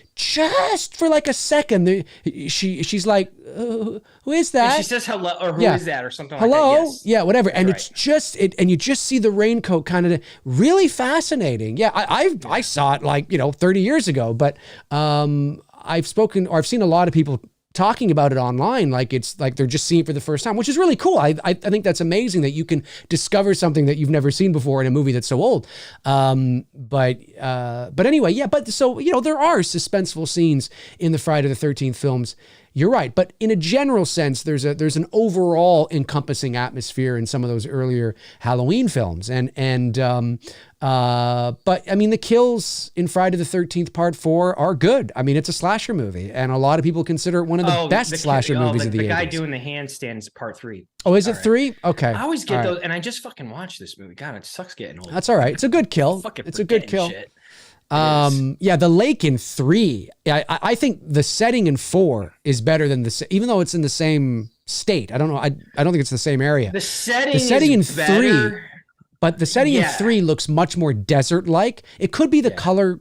for like a second, she's like, who is that? And she says hello, or who is that, or something hello? Like that. Yes. Yeah, whatever. And it's just and you just see the raincoat kind of really fascinating. Yeah, I saw it like 30 years ago, but I've seen a lot of people talking about it online, like it's like they're just seeing it for the first time, which is really cool. I think that's amazing that you can discover something that you've never seen before in a movie that's so old. But anyway, yeah. But so there are suspenseful scenes in the Friday the 13th films. You're right, but in a general sense, there's an overall encompassing atmosphere in some of those earlier Halloween films, but I mean, the kills in Friday the 13th Part 4 are good. I mean, it's a slasher movie, and a lot of people consider it one of the best slasher movies of the 80s. The guy doing the handstand is Part 3. Oh, is it 3? Okay. I always get those, and I just fucking watched this movie. God, it sucks getting old. That's all right. It's a good kill. It's a good kill. Shit. Yeah, the lake in 3. I think the setting in 4 is better than even though it's in the same state. I don't know. I don't think it's the same area. The setting in better. 3, but the setting in 3 looks much more desert-like. It could be the color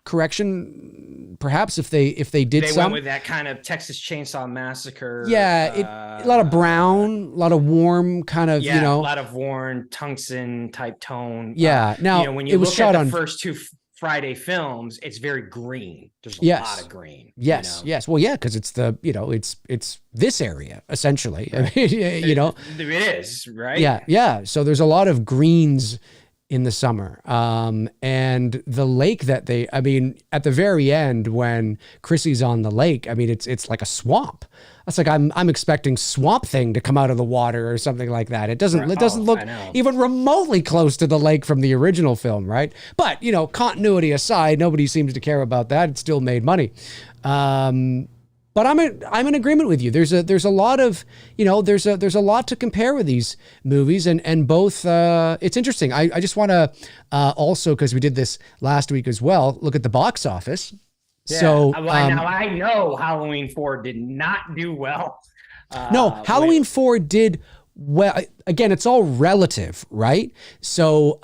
correction, perhaps, if they did they went with that kind of Texas Chainsaw Massacre. Yeah, a lot of brown, a lot of warm kind of, a lot of warm tungsten type tone. Yeah. Now, when you look at the first 2 Friday films, it's very green. There's a lot of green. Yes. Well, yeah, because it's it's this area essentially. Right. It is, right? Yeah. So there's a lot of greens in the summer, and the lake that at the very end when Chrissy's on the lake, I mean, it's like a swamp. That's like I'm expecting Swamp Thing to come out of the water or something like that. It doesn't look even remotely close to the lake from the original film, right? But continuity aside, nobody seems to care about that. It still made money. But I'm in agreement with you. There's a lot of there's a lot to compare with these movies, and both it's interesting. I just want to also, because we did this last week as well, look at the box office. Yeah. So now I know Halloween 4 did not do well. No, Halloween 4 did well. Again, it's all relative, right? So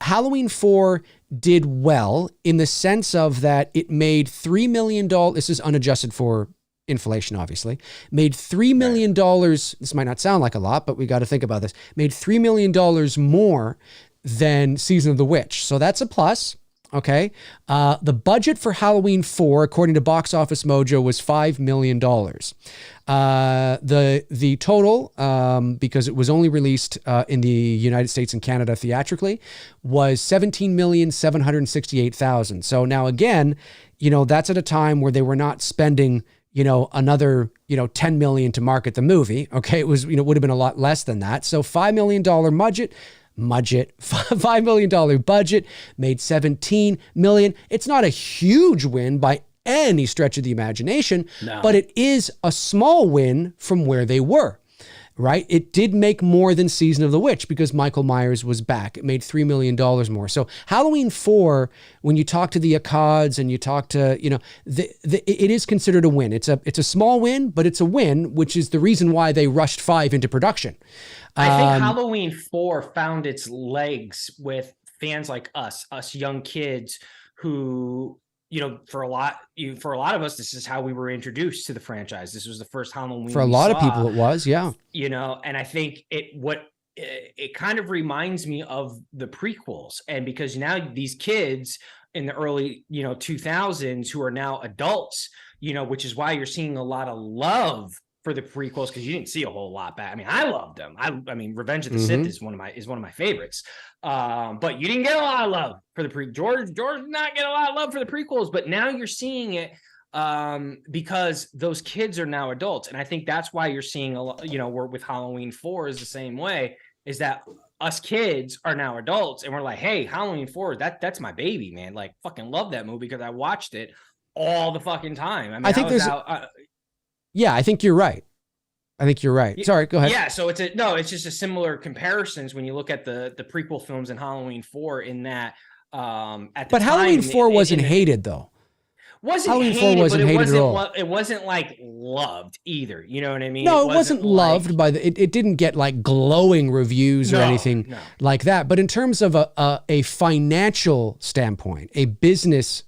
Halloween 4 did well in the sense of that it made $3 million. This is unadjusted for inflation, obviously. Made $3 million. This might not sound like a lot, but we got to think about this. Made $3 million more than Season of the Witch. So that's a plus. Okay. The budget for Halloween 4, according to Box Office Mojo, was $5 million. The total, because it was only released in the United States and Canada theatrically, was $17,768,000. So now again, that's at a time where they were not spending, another, $10 million to market the movie. Okay. It was, would have been a lot less than that. So $5 million $5 million budget, made 17 million. It's not a huge win by any stretch of the imagination, but it is a small win from where they were, right? It did make more than Season of the Witch because Michael Myers was back. It made $3 million more. So Halloween 4, when you talk to the Accords and you talk to, it is considered a win. It's a small win, but it's a win, which is the reason why they rushed 5 into production. I think Halloween 4 found its legs with fans like us young kids who, for a lot of us, this is how we were introduced to the franchise. This was the first Halloween for a lot of people. It was, yeah. And I think it kind of reminds me of the prequels, and because now these kids in the early 2000s who are now adults, which is why you're seeing a lot of love for the prequels, because you didn't see a whole lot back. I mean, I loved them. I mean, Revenge of the Sith is one of my favorites. But you didn't get a lot of love for the George did not get a lot of love for the prequels, but now you're seeing it because those kids are now adults. And I think that's why you're seeing a lot, we're with Halloween 4 is the same way, is that us kids are now adults and we're like, hey, Halloween 4, that's my baby, man. Like, fucking love that movie because I watched it all the fucking time. I mean, I think you're right. Sorry, go ahead. Yeah, so it's just a similar comparisons when you look at the prequel films in Halloween 4 in that But Halloween 4 wasn't hated though. Halloween 4 wasn't hated at all. It wasn't like loved either. You know what I mean? No, it wasn't loved by it didn't get like glowing reviews or anything like that. But in terms of a financial standpoint, a business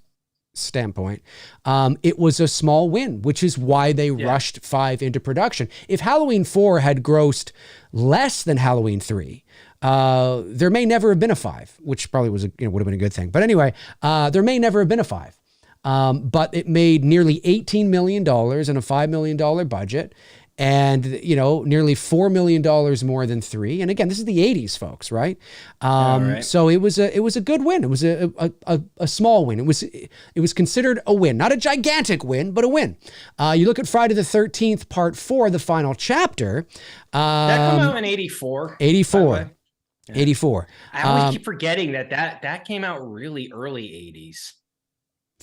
standpoint, it was a small win, which is why they rushed 5 into production. If Halloween 4 had grossed less than Halloween 3, there may never have been a 5, which probably was would have been a good thing. But anyway, there may never have been a 5. But it made nearly $18 million in a $5 million budget. And, nearly $4 million more than 3. And again, this is the 80s, folks, right? So it was a good win. It was a small win. It was considered a win, not a gigantic win, but a win. You look at Friday the 13th, Part 4, the final chapter. That came out in 84. 84. Yeah. 84. I always keep forgetting that came out really early 80s.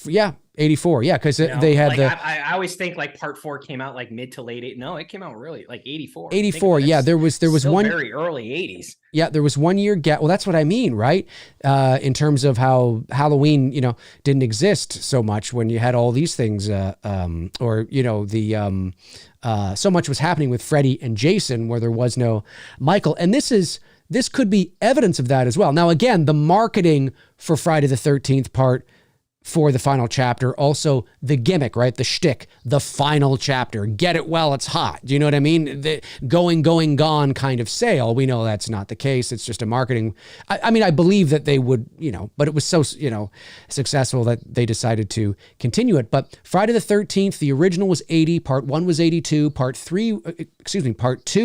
Yeah, 84. Yeah, because they had I always think like Part 4 came out like mid to late 80s. No, it came out really like 84. 84. Yeah, there was one very early 80s. Yeah, there was 1 year gap. Well, that's what I mean, right? In terms of how Halloween, didn't exist so much when you had all these things, so much was happening with Freddy and Jason where there was no Michael, and this could be evidence of that as well. Now, again, the marketing for Friday the 13th Part for the final chapter, also the gimmick, right? The shtick, the final chapter, get it while it's hot. Do you know what I mean? The going, gone kind of sale. We know that's not the case. It's just a marketing. I mean, I believe that they would, but it was so, successful that they decided to continue it. But Friday the 13th, the original was 80, Part 1 was 82, Part 2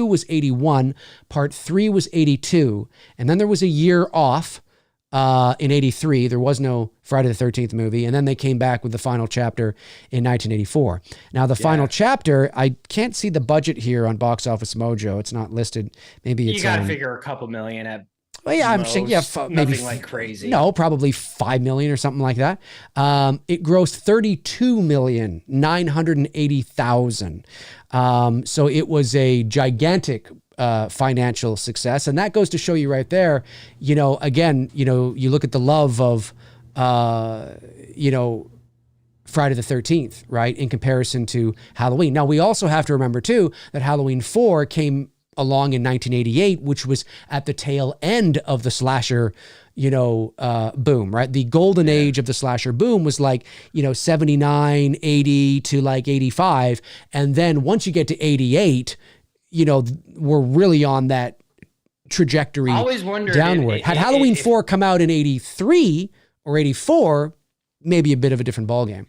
was 81, Part 3 was 82, and then there was a year off. In 83, there was no Friday the 13th movie. And then they came back with the final chapter in 1984. Now the final chapter, I can't see the budget here on Box Office Mojo. It's not listed. Maybe it's, you got to figure a couple million at I'm saying, maybe nothing like crazy. No, probably 5 million or something like that. It grossed 32,980,000. So it was a gigantic financial success. And that goes to show you right there, again, you look at the love of, Friday the 13th, right? In comparison to Halloween. Now, we also have to remember too, that Halloween 4 came along in 1988, which was at the tail end of the slasher, boom, right? The golden age of the slasher boom was like, 79, 80 to like 85. And then once you get to 88, we're really on that trajectory always wondered downward. Had Halloween 4 come out in 83 or 84, maybe a bit of a different ballgame.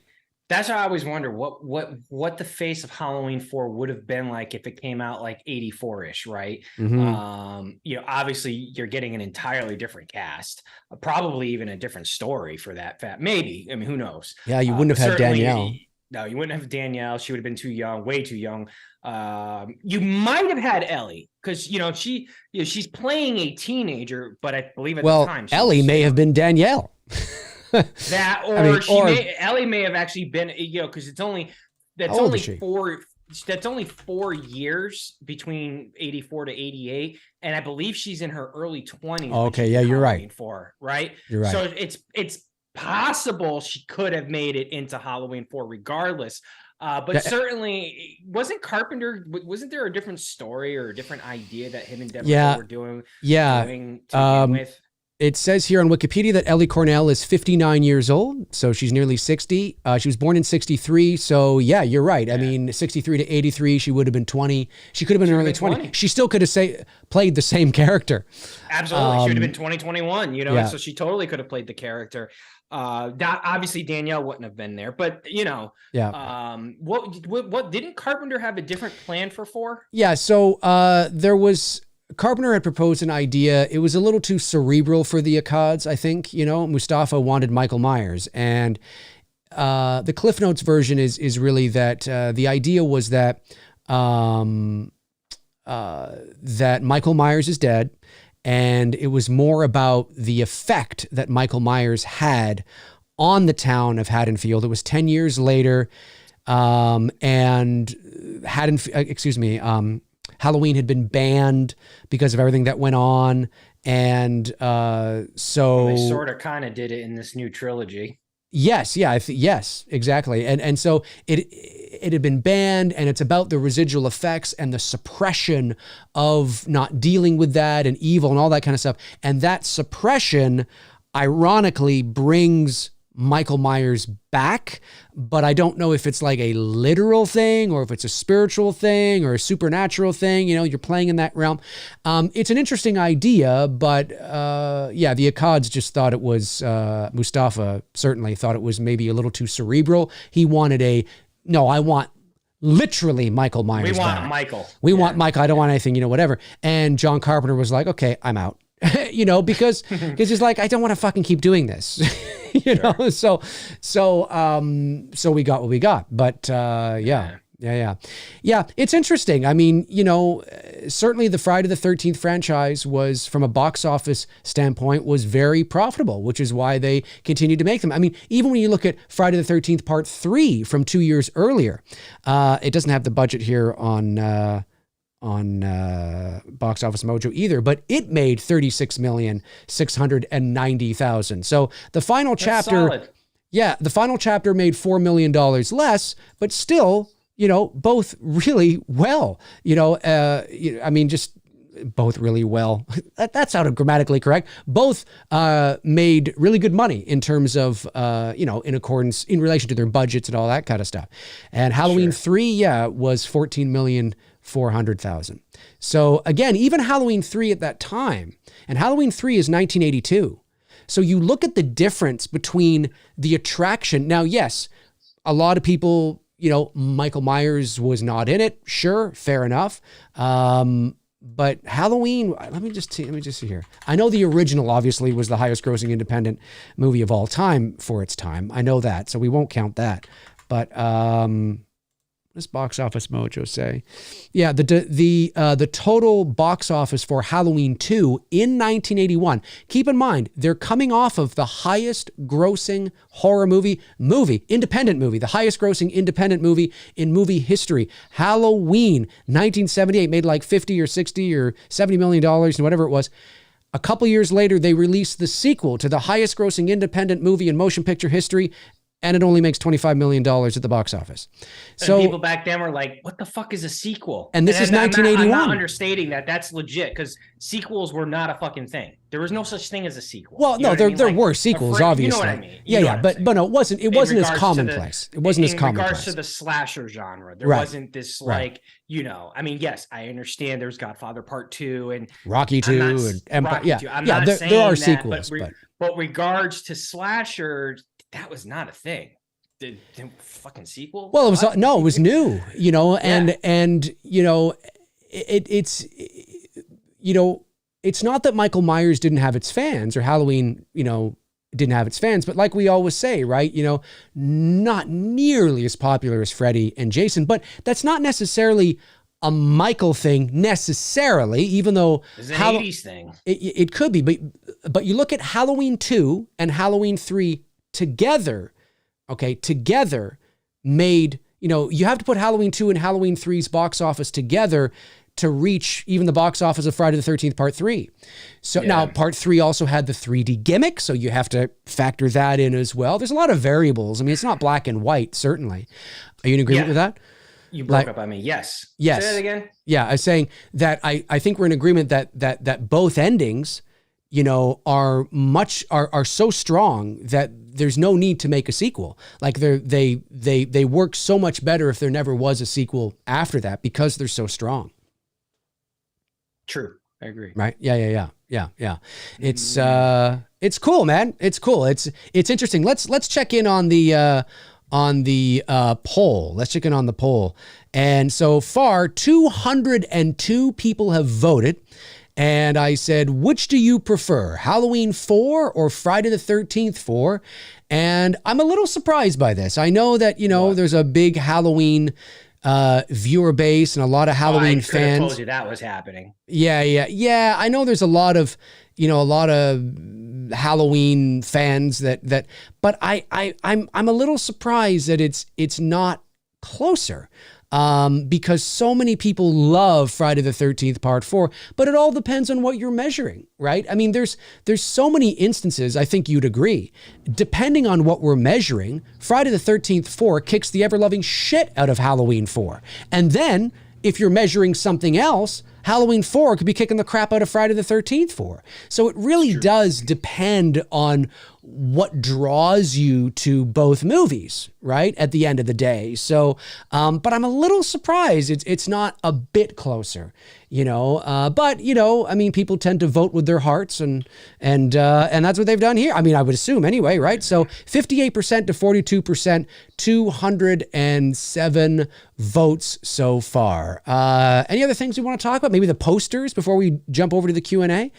That's why I always wonder what the face of Halloween 4 would have been like if it came out like 84-ish, right? Mm-hmm. Obviously you're getting an entirely different cast, probably even a different story for that fact. Maybe, I mean, who knows? Yeah, you wouldn't have had Danielle. No, you wouldn't have Danielle. She would have been too young, way too young. You might have had Ellie because she's playing a teenager, but I believe at the time Ellie may have been Danielle. That Ellie may have actually been, because that's only 4 years between 84 to 88, and I believe she's in her early 20s. Okay, yeah, you're right. Right? You're right. So it's possible she could have made it into Halloween 4 regardless. But certainly wasn't there a different story or a different idea that him and Deborah were doing to begin with? It says here on Wikipedia that Ellie Cornell is 59 years old, so she's nearly 60. She was born in 63, so yeah, you're right. Yeah. I mean, 63 to 83, she would have been 20. She could have been in early 20. She still could have played the same character. Absolutely, she would have been 2021, so she totally could have played the character. Obviously Danielle wouldn't have been there, but what didn't Carpenter have a different plan for 4? Yeah, so Carpenter had proposed an idea. It was a little too cerebral for the Akkads, I think. Mustafa wanted Michael Myers. And the Cliff Notes version is really that the idea was that that Michael Myers is dead. And it was more about the effect that Michael Myers had on the town of Haddonfield. It was 10 years later. Halloween had been banned because of everything that went on. And so they sort of kind of did it in this new trilogy. Yes. Yeah. Yes, exactly. And so it had been banned, and it's about the residual effects and the suppression of not dealing with that and evil and all that kind of stuff. And that suppression ironically brings Michael Myers back, but I don't know if it's like a literal thing or if it's a spiritual thing or a supernatural thing. You're playing in that realm. It's an interesting idea, but the Akkads just thought it was, Mustafa certainly thought it was maybe a little too cerebral. He wanted I want literally Michael Myers back. We want Michael. I don't want anything, whatever. And John Carpenter was like, okay, I'm out. Because he's like, I don't want to fucking keep doing this, so we got what we got, but, yeah, it's interesting. I mean, certainly the Friday the 13th franchise was, from a box office standpoint, was very profitable, which is why they continued to make them. I mean, even when you look at Friday the 13th Part 3 from 2 years earlier, it doesn't have the budget here on Box Office Mojo either, but it made $36,690,000. So the final chapter, the final chapter made $4 million less, but still, both really well. Just both really well. That sounded grammatically correct. Both made really good money in terms of, in relation to their budgets and all that kind of stuff. And Halloween 3, was $14,400,000. So again, even Halloween 3 at that time, and Halloween 3 is 1982. So you look at the difference between the attraction. Now, yes, a lot of people, Michael Myers was not in it. Sure, fair enough. But Halloween, let me just see here. I know the original obviously was the highest grossing independent movie of all time for its time. I know that, so we won't count that. But what does Box Office Mojo say? Yeah, the total box office for Halloween 2 in 1981. Keep in mind, they're coming off of the highest grossing horror independent movie, the highest grossing independent movie in movie history. Halloween 1978 made like 50 or 60 or $70 million and whatever it was. A couple years later, they released the sequel to the highest grossing independent movie in motion picture history, and it only makes $25 million at the box office. So and people back then were like, what the fuck is a sequel? And this is 1981. I'm not understating that. That's legit, because sequels were not a fucking thing. There was no such thing as a sequel. Well, no, there were sequels, obviously. You know what I mean? Yeah, but no, it wasn't as commonplace. It wasn't as commonplace. In regards to the slasher genre, there wasn't this like, I mean, yes, I understand there's Godfather Part 2 and Rocky 2 and Empire. Yeah, there are sequels, but regards to slasher, that was not a thing. The fucking sequel? Well, it was new, and it's not that Michael Myers didn't have its fans or Halloween, didn't have its fans, but like we always say, right? Not nearly as popular as Freddy and Jason, but that's not necessarily a Michael thing necessarily, even though it's an 80s thing. It could be, but you look at Halloween 2 and Halloween 3 together made, you have to put Halloween 2 and Halloween 3's box office together to reach even the box office of Friday the 13th Part 3. So now Part 3 also had the 3D gimmick, so you have to factor that in as well. There's a lot of variables. I mean, it's not black and white, certainly. Are you in agreement with that? You broke up on me. Yes. Yes. Say that again? Yeah, I was saying that I think we're in agreement that both endings, are so strong that there's no need to make a sequel. Like they work so much better if there never was a sequel after that, because they're so strong. True. I agree. Right? Yeah. It's cool, man. It's cool. It's interesting. Let's check in on the poll. Let's check in on the poll. And so far, 202 people have voted. And I said, which do you prefer, Halloween 4 or Friday the 13th 4? And I'm a little surprised by this. I know that, there's a big Halloween viewer base and a lot of Halloween fans. I could have told you that was happening. Yeah. I know there's a lot of Halloween fans that, but I'm a little surprised that it's not closer. Because so many people love Friday the 13th Part 4, but it all depends on what you're measuring, right? I mean, there's so many instances, I think you'd agree, depending on what we're measuring, Friday the 13th 4 kicks the ever-loving shit out of Halloween 4. And then, if you're measuring something else, Halloween 4 could be kicking the crap out of Friday the 13th 4. So it really does depend on what draws you to both movies, right? At the end of the day. So, but I'm a little surprised it's not a bit closer, but I mean, people tend to vote with their hearts and that's what they've done here. I mean, I would assume anyway, right? So 58% to 42%, 207 votes so far. Any other things we want to talk about? Maybe the posters before we jump over to the Q&A?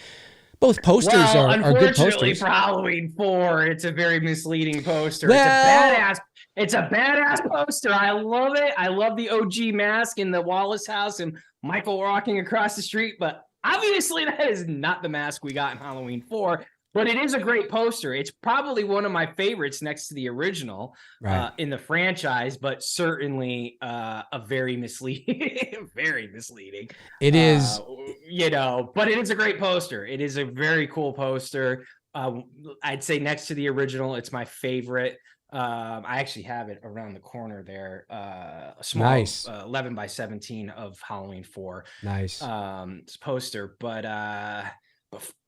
Both posters are good posters. Unfortunately for Halloween 4, it's a very misleading poster. Well, it's a badass poster. I love it. I love the OG mask in the Wallace house and Michael walking across the street, but obviously that is not the mask we got in Halloween 4. But it is a great poster. It's probably one of my favorites next to the original in the franchise, but certainly a very misleading, very misleading. It is, but it is a great poster. It is a very cool poster. I'd say next to the original, it's my favorite. I actually have it around the corner there. A small 11 by 17 of Halloween 4. Nice. Poster, but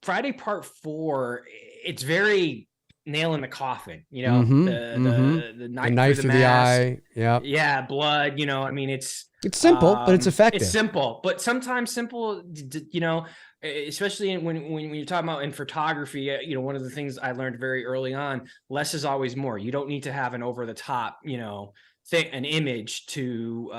Friday Part 4, it's very nail in the coffin, the knife through the eye. Yeah, blood, I mean, it's simple, but it's effective. It's simple, but sometimes simple, especially when you're talking about in photography, one of the things I learned very early on, less is always more. You don't need to have an over the top, an image to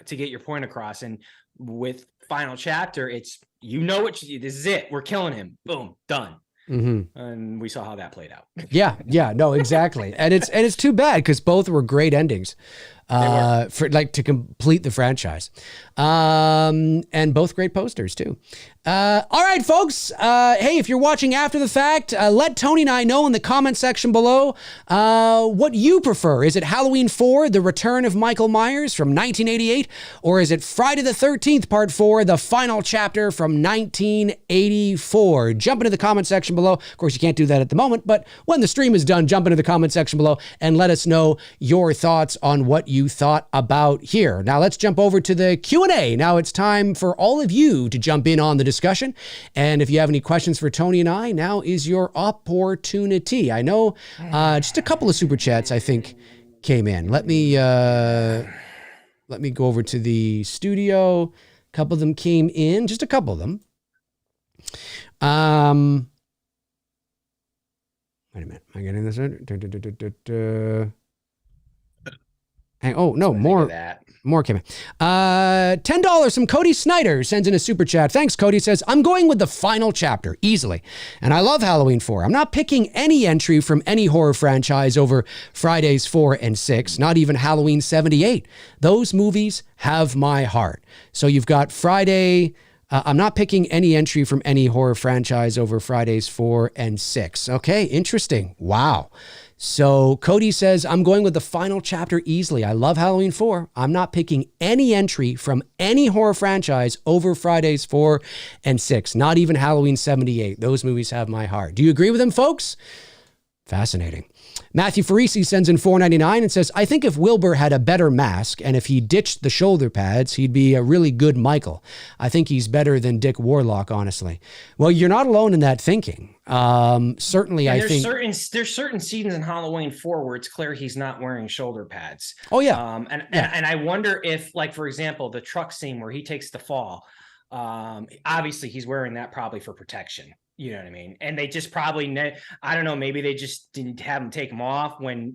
get your point across. And with Final Chapter, it's, this is it. We're killing him. Boom, done. Mm-hmm. And we saw how that played out. Yeah, no, exactly. and it's too bad because both were great endings. for like to complete the franchise. And both great posters too. All right, folks. Hey, if you're watching after the fact, let Tony and I know in the comment section below what you prefer. Is it Halloween 4, The Return of Michael Myers from 1988? Or is it Friday the 13th, Part 4, The Final Chapter from 1984? Jump into the comment section below. Of course, you can't do that at the moment, but when the stream is done, jump into the comment section below and let us know your thoughts on what you thought about here. Now, let's jump over to the Q&A. Now, it's time for all of you to jump in on the discussion. And if you have any questions for Tony and I, now is your opportunity. I know just a couple of super chats, I think, came in. Let me go over to the studio. A couple of them came in, just a couple of them. Wait a minute. Am I getting this right? Oh, no, more came in. $10 from Cody Snyder sends in a super chat. Thanks, Cody. Says, I'm going with The Final Chapter, easily. And I love Halloween 4. I'm not picking any entry from any horror franchise over Fridays 4 and 6, not even Halloween 78. Those movies have my heart. So you've got Friday... I'm not picking any entry from any horror franchise over Fridays 4 and 6. Okay, interesting. Wow. So Cody says, I'm going with The Final Chapter easily. I love Halloween 4. I'm not picking any entry from any horror franchise over Fridays 4 and 6. Not even Halloween 78. Those movies have my heart. Do you agree with them, folks? Fascinating. Matthew Farisi sends in $4.99 and says, I think if Wilbur had a better mask and if he ditched the shoulder pads, he'd be a really good Michael. I think he's better than Dick Warlock, honestly. Well, you're not alone in that thinking. Certainly, I think there's certain scenes in Halloween 4 where it's clear he's not wearing shoulder pads. Oh yeah. And I wonder if, like, for example, the truck scene where he takes the fall, obviously he's wearing that probably for protection. You know what I mean? And they just probably, I don't know, maybe they just didn't have him take him off when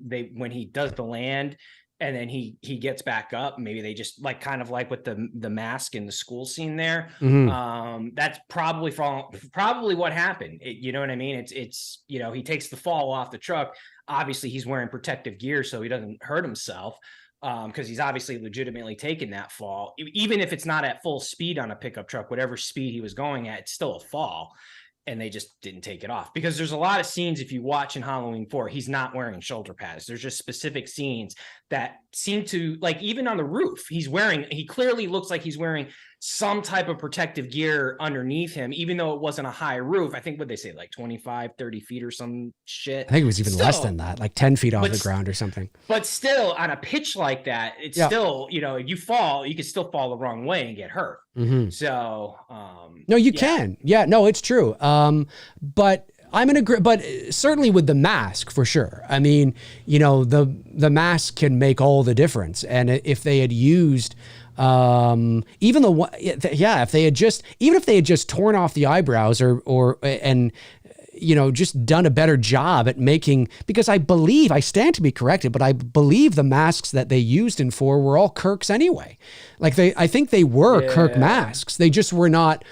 he does the land and then he gets back up. Maybe they just kind of like with the mask in the school scene there. Mm-hmm. That's probably what happened. You know what I mean? It's he takes the fall off the truck. Obviously he's wearing protective gear so he doesn't hurt himself. Because he's obviously legitimately taken that fall. Even if it's not at full speed on a pickup truck, whatever speed he was going at, it's still a fall. And they just didn't take it off because there's a lot of scenes. If you watch in Halloween 4, he's not wearing shoulder pads. There's just specific scenes that seem to, like, even on the roof, he clearly looks like he's wearing some type of protective gear underneath him, even though it wasn't a high roof. I think what they say, like 25, 30 feet or some shit. I think it was even less than that, like 10 feet off the ground or something. But still, on a pitch like that, it's still, you fall, you can still fall the wrong way and get hurt. Mm-hmm. So, no, you can. Yeah, no, it's true. But I'm in agree, but certainly with the mask for sure. I mean, the mask can make all the difference. And if they had used, if they had just torn off the eyebrows just done a better job at making, because I stand to be corrected, but I believe the masks that they used in 4 were all Kirk's anyway. I think they were Kirk masks. They just were not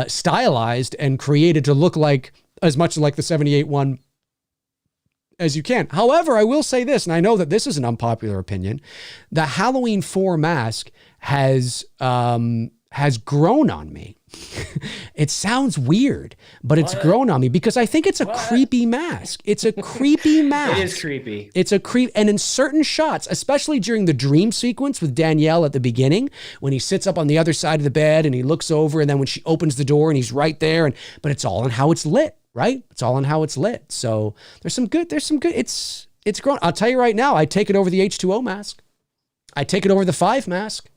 stylized and created to look like as much like the 78 one as you can. However, I will say this, and I know that this is an unpopular opinion, the Halloween 4 mask has grown on me. It sounds weird, but it's grown on me because I think it's a creepy mask. It's a creepy mask. It is creepy. It's a creep. And in certain shots, especially during the dream sequence with Danielle at the beginning, when he sits up on the other side of the bed and he looks over, and then when she opens the door and he's right there, but it's all in how it's lit, right? It's all in how it's lit. So there's some good, it's grown. I'll tell you right now, I take it over the H2O mask. I take it over the 5 mask.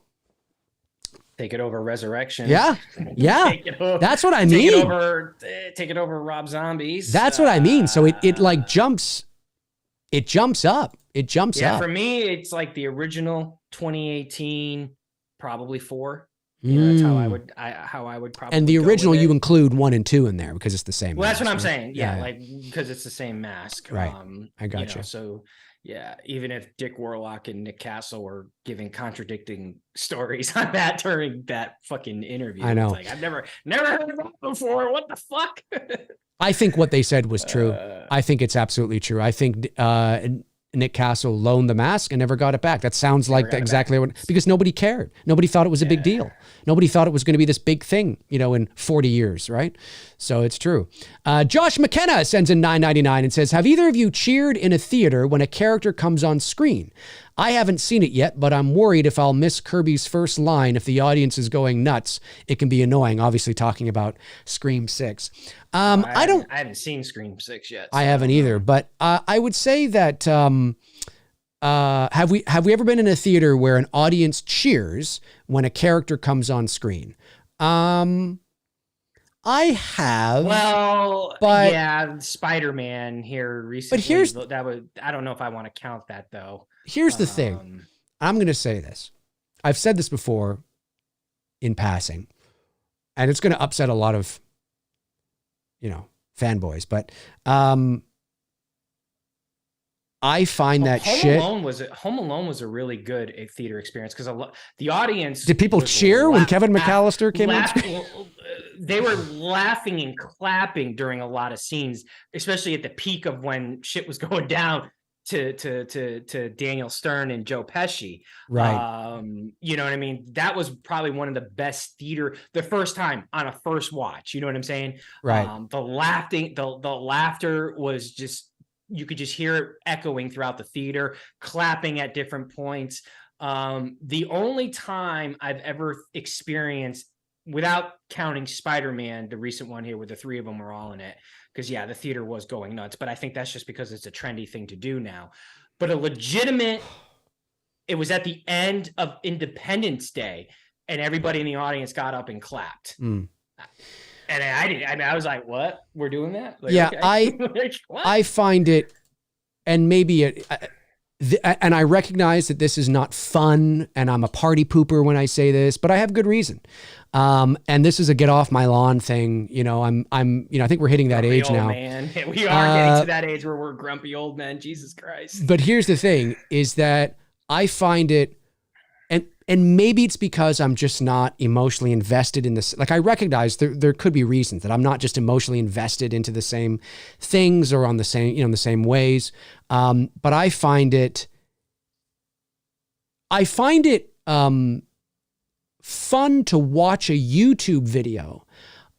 Take it over Resurrection. Yeah. That's what I mean. Take it over Rob Zombies. That's what I mean. So it like jumps. It jumps up. It jumps up. Yeah, for me, it's like the original 2018, probably 4. That's how I would probably. And the original, you include 1 and 2 in there because it's the same. Well, that's what I'm saying. Yeah, because it's the same mask. Right. I got you. So. Yeah, even if Dick Warlock and Nick Castle were giving contradicting stories on that during that fucking interview. I know. It's like, I've never heard of that before. What the fuck? I think what they said was true. I think it's absolutely true. I think Nick Castle loaned the mask and never got it back. That sounds like exactly what, because nobody cared. Nobody thought it was a big deal. Nobody thought it was going to be this big thing, in 40 years, right? So it's true. Josh McKenna sends in $9.99 and says, have either of you cheered in a theater when a character comes on screen? I haven't seen it yet, but I'm worried if I'll miss Kirby's first line. If the audience is going nuts, it can be annoying. Obviously talking about Scream 6. I haven't seen Scream 6 yet. So. I haven't either, but I would say that have we ever been in a theater where an audience cheers when a character comes on screen? I have. Well, but yeah, Spider-Man here recently. But I don't know if I want to count that though. Here's the thing. I'm going to say this. I've said this before in passing, and it's going to upset a lot of fanboys, but I find that Home Alone was a really good theater experience because the audience. Did people cheer when Kevin McAllister came on screen? They were laughing and clapping during a lot of scenes, especially at the peak of when shit was going down to Daniel Stern and Joe Pesci. Right. You know what I mean? That was probably one of the best theater, the first time on a first watch. You know what I'm saying? Right. The laughter was just, you could just hear it echoing throughout the theater, clapping at different points. The only time I've ever experienced, without counting Spider-Man, the recent one here where the three of them were all in it, because the theater was going nuts, but I think that's just because it's a trendy thing to do now. But it was at the end of Independence Day, and everybody in the audience got up and clapped. And I was like, what? We're doing that? Like, yeah, okay. I find it, and maybe and I recognize that this is not fun, and I'm a party pooper when I say this, but I have good reason. And this is a get off my lawn thing. I think we're hitting that age now. Man. We are getting to that age where we're grumpy old men. Jesus Christ. But here's the thing is that I find it, and maybe it's because I'm just not emotionally invested in this. Like, I recognize there could be reasons that I'm not just emotionally invested into the same things or on the same, in the same ways. But I find it fun to watch a YouTube video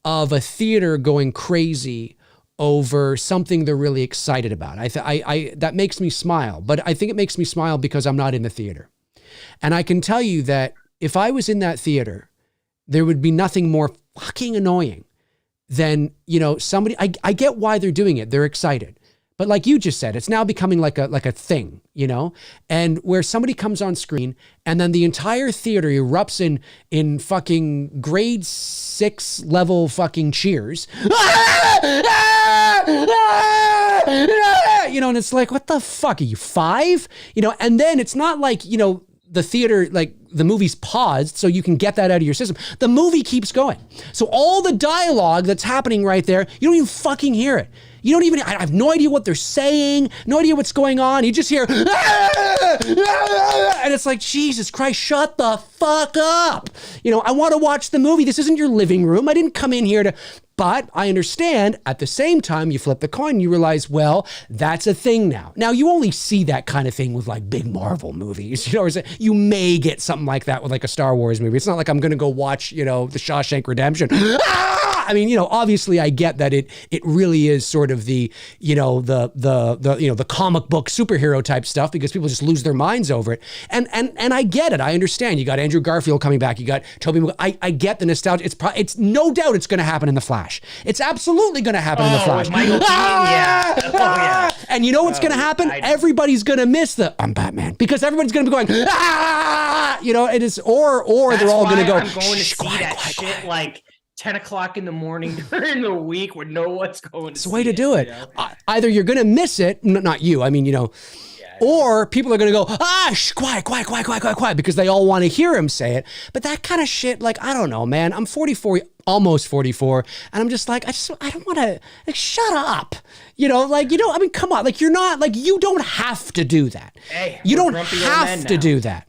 of a theater going crazy over something they're really excited about. That makes me smile, but I think it makes me smile because I'm not in the theater. And I can tell you that if I was in that theater, there would be nothing more fucking annoying than, somebody, I get why they're doing it. They're excited. But like you just said, it's now becoming like a thing, and where somebody comes on screen and then the entire theater erupts in fucking grade 6 level fucking cheers. And it's like, what the fuck are you, 5? And then it's not like, the theater, like the movie's paused so you can get that out of your system. The movie keeps going. So all the dialogue that's happening right there, you don't even fucking hear it. I have no idea what they're saying, no idea what's going on. You just hear, and it's like, Jesus Christ, shut the fuck up. I want to watch the movie. This isn't your living room. I didn't come in here to, but I understand at the same time you flip the coin, you realize, well, that's a thing now. Now you only see that kind of thing with like big Marvel movies, or you may get something like that with like a Star Wars movie. It's not like I'm going to go watch, the Shawshank Redemption. I mean, obviously I get that it really is sort of the comic book superhero type stuff because people just lose their minds over it. And I get it. I understand. You got Andrew Garfield coming back. You got Tobey. I get the nostalgia. It's no doubt it's going to happen in The Flash. It's absolutely going to happen in The Flash. Michael Keaton, yeah. Oh, yeah. And you know what's going to happen? Everybody's going to miss I'm Batman because everybody's going to be going, it is, or they're all going to go, I'm going to see that shit like 10 o'clock in the morning during the week when no one's going to It's a way to do it. Either you're going to miss it, not you, I mean, or people are going to go, quiet, because they all want to hear him say it. But that kind of shit, like, I don't know, man. I'm 44, almost 44, and I'm just like, I don't want to, like, shut up. I mean, come on. Like, you're not, like, you don't have to do that. Hey, you don't have to do that.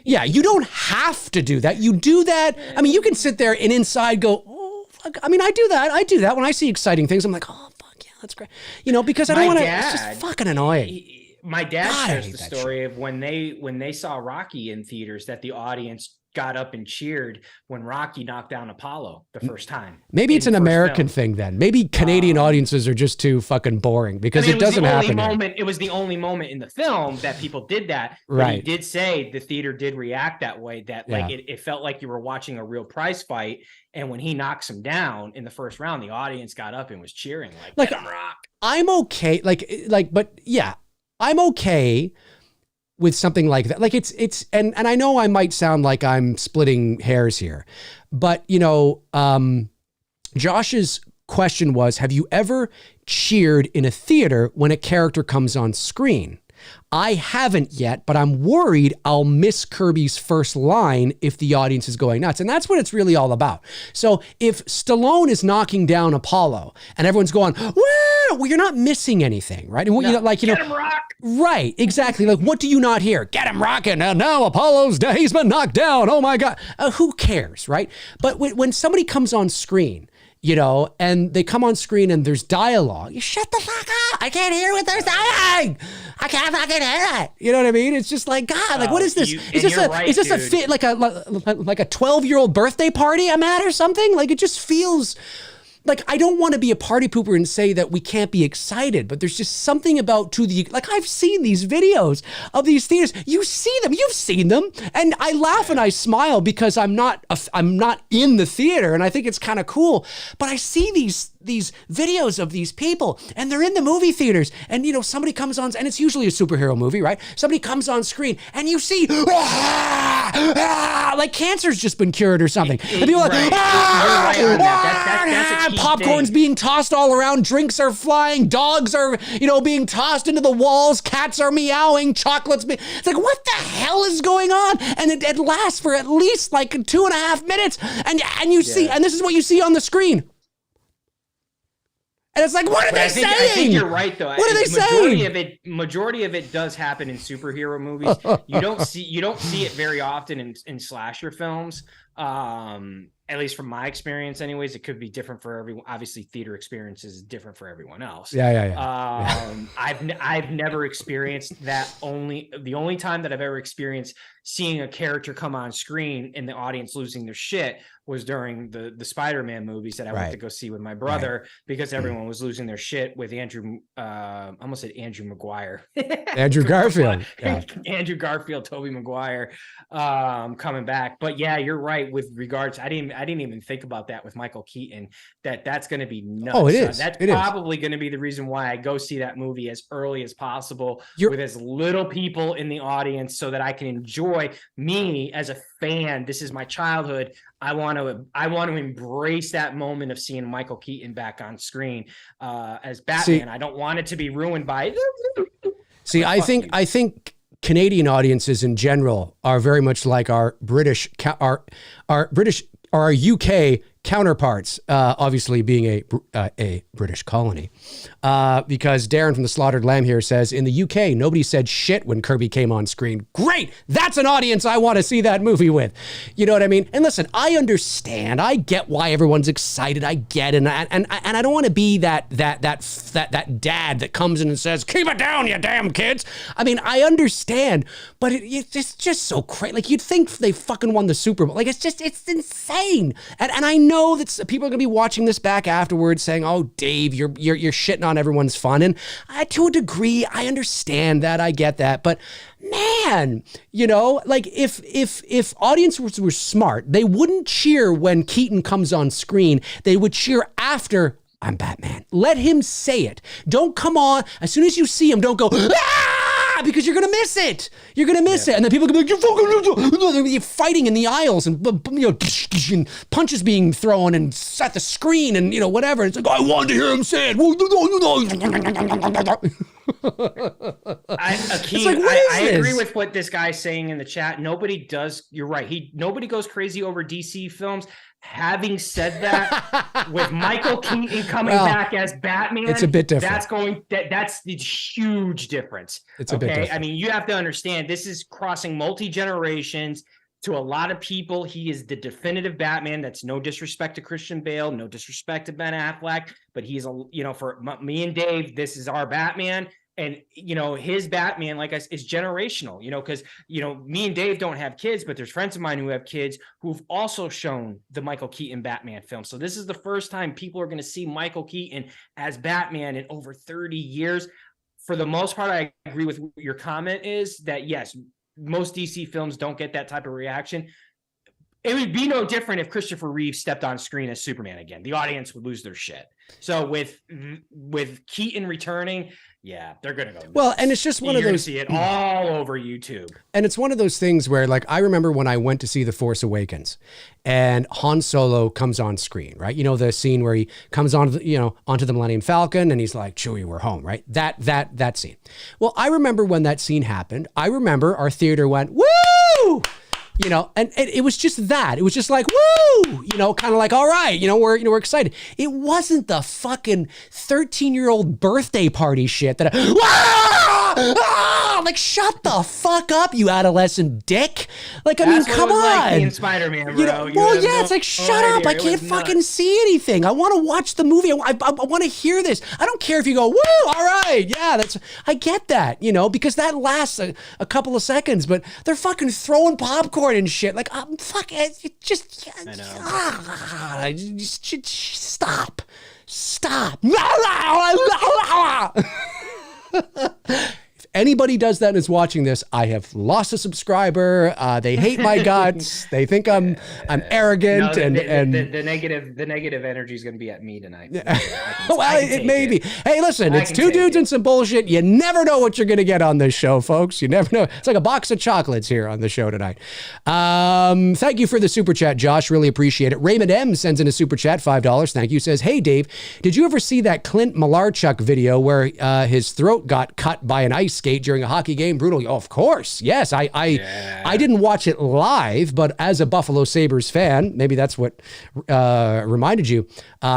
Yeah, you don't have to do that. You do that. I mean, you can sit there and inside go, oh, fuck. I mean, I do that. When I see exciting things, I'm like, oh, fuck yeah, that's great. Because I don't want to, it's just fucking annoying. my dad God, I shares hate the that story of when they saw Rocky in theaters, that the audience got up and cheered when Rocky knocked down Apollo the first time. Maybe it's an American thing then. Maybe Canadian audiences are just too fucking boring, because it doesn't happen here. It was the only moment in the film that people did that. But he did say the theater did react that way, that like it felt like you were watching a real prize fight. And when he knocks him down in the first round, the audience got up and was cheering like "Get him, Rock." I'm okay. But yeah, I'm okay with something like that. Like and I know I might sound like I'm splitting hairs here, but you know, Josh's question was, have you ever cheered in a theater when a character comes on screen? I haven't yet, but I'm worried I'll miss Kirby's first line if the audience is going nuts. And that's what it's really all about. So if Stallone is knocking down Apollo and everyone's going, well, you're not missing anything, right? And what, Get him, Rock. Right, exactly. Like, what do you not hear? Get him rocking. And now Apollo's, he's been knocked down. Oh my God. Who cares, right? But when somebody comes on screen, you know, and they come on screen and there's dialogue, you shut the fuck up. I can't hear what they're saying. I can't fucking hear it. You know what I mean? It's just like, God, like, what is this? Is this a fit, like a 12-year-old birthday party I'm at or something? Like, it just feels like, I don't want to be a party pooper and say that we can't be excited, but there's just something about like, I've seen these videos of these theaters. You see them, you've seen them. And I laugh and I smile because I'm not in the theater, and I think it's kind of cool. But I see these videos of these people, and they're in the movie theaters, and you know, somebody comes on, and it's usually a superhero movie, right? Somebody comes on screen and you see like cancer's just been cured or something. And people are like, that's popcorn's being tossed all around, drinks are flying, dogs are, you know, being tossed into the walls, cats are meowing, it's like, what the hell is going on? And it lasts for at least like 2.5 minutes, and you see, and this is what you see on the screen. And it's like, what are they saying? I think you're right, though. What are they saying? Majority of it does happen in superhero movies. You don't see it very often in slasher films. At least from my experience, anyways. It could be different for everyone. Obviously, theater experience is different for everyone else. I've never experienced that. The only time that I've ever experienced seeing a character come on screen and the audience losing their shit was during the Spider-Man movies that I went to go see with my brother, because everyone was losing their shit with I almost said Andrew Maguire. Andrew Garfield. Andrew Garfield, Tobey Maguire coming back. But yeah, you're right with regards. I didn't even think about that with Michael Keaton, that's going to be nuts. Oh, it is. That's probably going to be the reason why I go see that movie as early as possible with as little people in the audience, so that I can enjoy me as a fan. This is my childhood. I want to embrace that moment of seeing Michael Keaton back on screen as Batman. I don't want it to be ruined by See, I think Canadian audiences in general are very much like our UK counterparts, obviously being a British colony. Because Darren from the Slaughtered Lamb here says, in the UK, nobody said shit when Kirby came on screen. Great! That's an audience I want to see that movie with. You know what I mean? And listen, I understand. I get why everyone's excited. I get it. And I don't want to be that dad that comes in and says, keep it down, you damn kids. I mean, I understand, but it's just so crazy. Like, you'd think they fucking won the Super Bowl. Like, it's insane. And I know that people are going to be watching this back afterwards saying, oh, Dave, you're shitting on everyone's fun. And to a degree, I understand that. I get that. But man, you know, like if audiences were smart, they wouldn't cheer when Keaton comes on screen. They would cheer after, I'm Batman. Let him say it. Don't come on. As soon as you see him, don't go, because you're going to miss it. You're going to miss it. And then people can be like, you're fighting in the aisles and, you know, and punches being thrown and at the screen and, you know, whatever. It's like, I wanted to hear him say it. I agree with what this guy's saying in the chat. Nobody does. You're right. Nobody goes crazy over DC films. Having said that, with Michael Keaton coming back as Batman, it's a bit different. That's the huge difference. It's a bit different. I mean, you have to understand, this is crossing multi-generations. To a lot of people, he is the definitive Batman. That's no disrespect to Christian Bale, no disrespect to Ben Affleck, but he's for me and Dave, this is our Batman. And, you know, his Batman, like I said, is generational, you know, because, you know, me and Dave don't have kids, but there's friends of mine who have kids who've also shown the Michael Keaton Batman film. So this is the first time people are going to see Michael Keaton as Batman in over 30 years. For the most part, I agree with your comment is that, yes, most DC films don't get that type of reaction. It would be no different if Christopher Reeve stepped on screen as Superman again. The audience would lose their shit. So with Keaton returning, yeah, they're gonna go nuts. Well, and it's just one of those. See it all over YouTube. And it's one of those things where, like, I remember when I went to see The Force Awakens, and Han Solo comes on screen, right? You know, the scene where he comes on, onto the Millennium Falcon, and he's like, "Chewie, we're home," right? That scene. Well, I remember when that scene happened. I remember our theater went, "Woo!" You know, and it was just that. It was just like, woo, you know, kind of like, all right, we're excited. It wasn't the fucking 13-year-old birthday party shit that, like, shut the fuck up, you adolescent dick. Like, I mean, come on. Like in Spider-Man, bro. It's like, shut up. I can't fucking see anything. I want to watch the movie. I want to hear this. I don't care if you go, woo, all right. Yeah, I get that, because that lasts a couple of seconds, but they're fucking throwing popcorn and shit. Like, fuck it. Just, I know. Just stop. If anybody does that and is watching this, I have lost a subscriber. They hate my guts. They think I'm arrogant. No, the negative energy is going to be at me tonight. Well, it may be. Hey, listen, it's two dudes and some bullshit. You never know what you're going to get on this show, folks. You never know. It's like a box of chocolates here on the show tonight. Thank you for the super chat, Josh. Really appreciate it. Raymond M sends in a super chat, $5. Thank you. Says, hey, Dave, did you ever see that Clint Malarchuk video where his throat got cut by an ice skate during a hockey game brutally? Oh, of course. Yes. I didn't watch it live, but as a Buffalo Sabres fan, maybe that's what reminded you.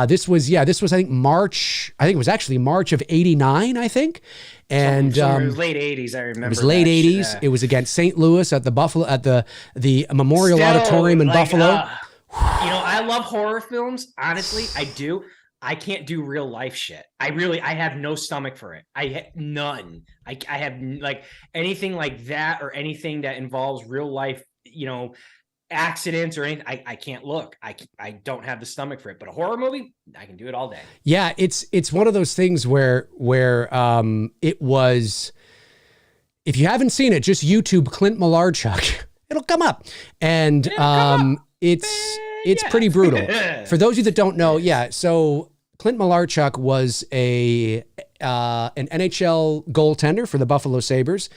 This was I think March. I think it was actually March of '89, I think. And so it was late 80s, I remember. It was late 80s. It was against St. Louis at the Memorial Auditorium in Buffalo. I love horror films. Honestly, I do. I can't do real life shit. I have no stomach for it. None. I have like anything like that or anything that involves real life, accidents or anything. I can't look. I don't have the stomach for it. But a horror movie, I can do it all day. Yeah, it's one of those things where it was. If you haven't seen it, just YouTube Clint Malarchuk. It'll come up, and it's pretty brutal. For those of you that don't know, so Clint Malarchuk was an NHL goaltender for the Buffalo Sabres,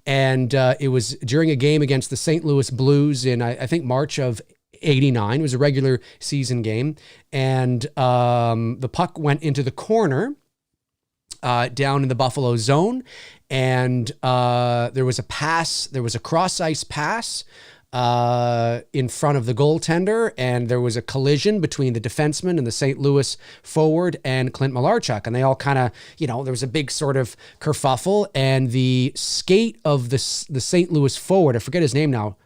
and it was during a game against the St. Louis Blues in, I think, March of '89. It was a regular season game, and the puck went into the corner down in the Buffalo zone, and there was a pass. There was a cross-ice pass in front of the goaltender, and there was a collision between the defenseman and the St. Louis forward and Clint Malarchuk, and they all kind of, there was a big sort of kerfuffle, and the skate of the St. Louis forward, I forget his name now,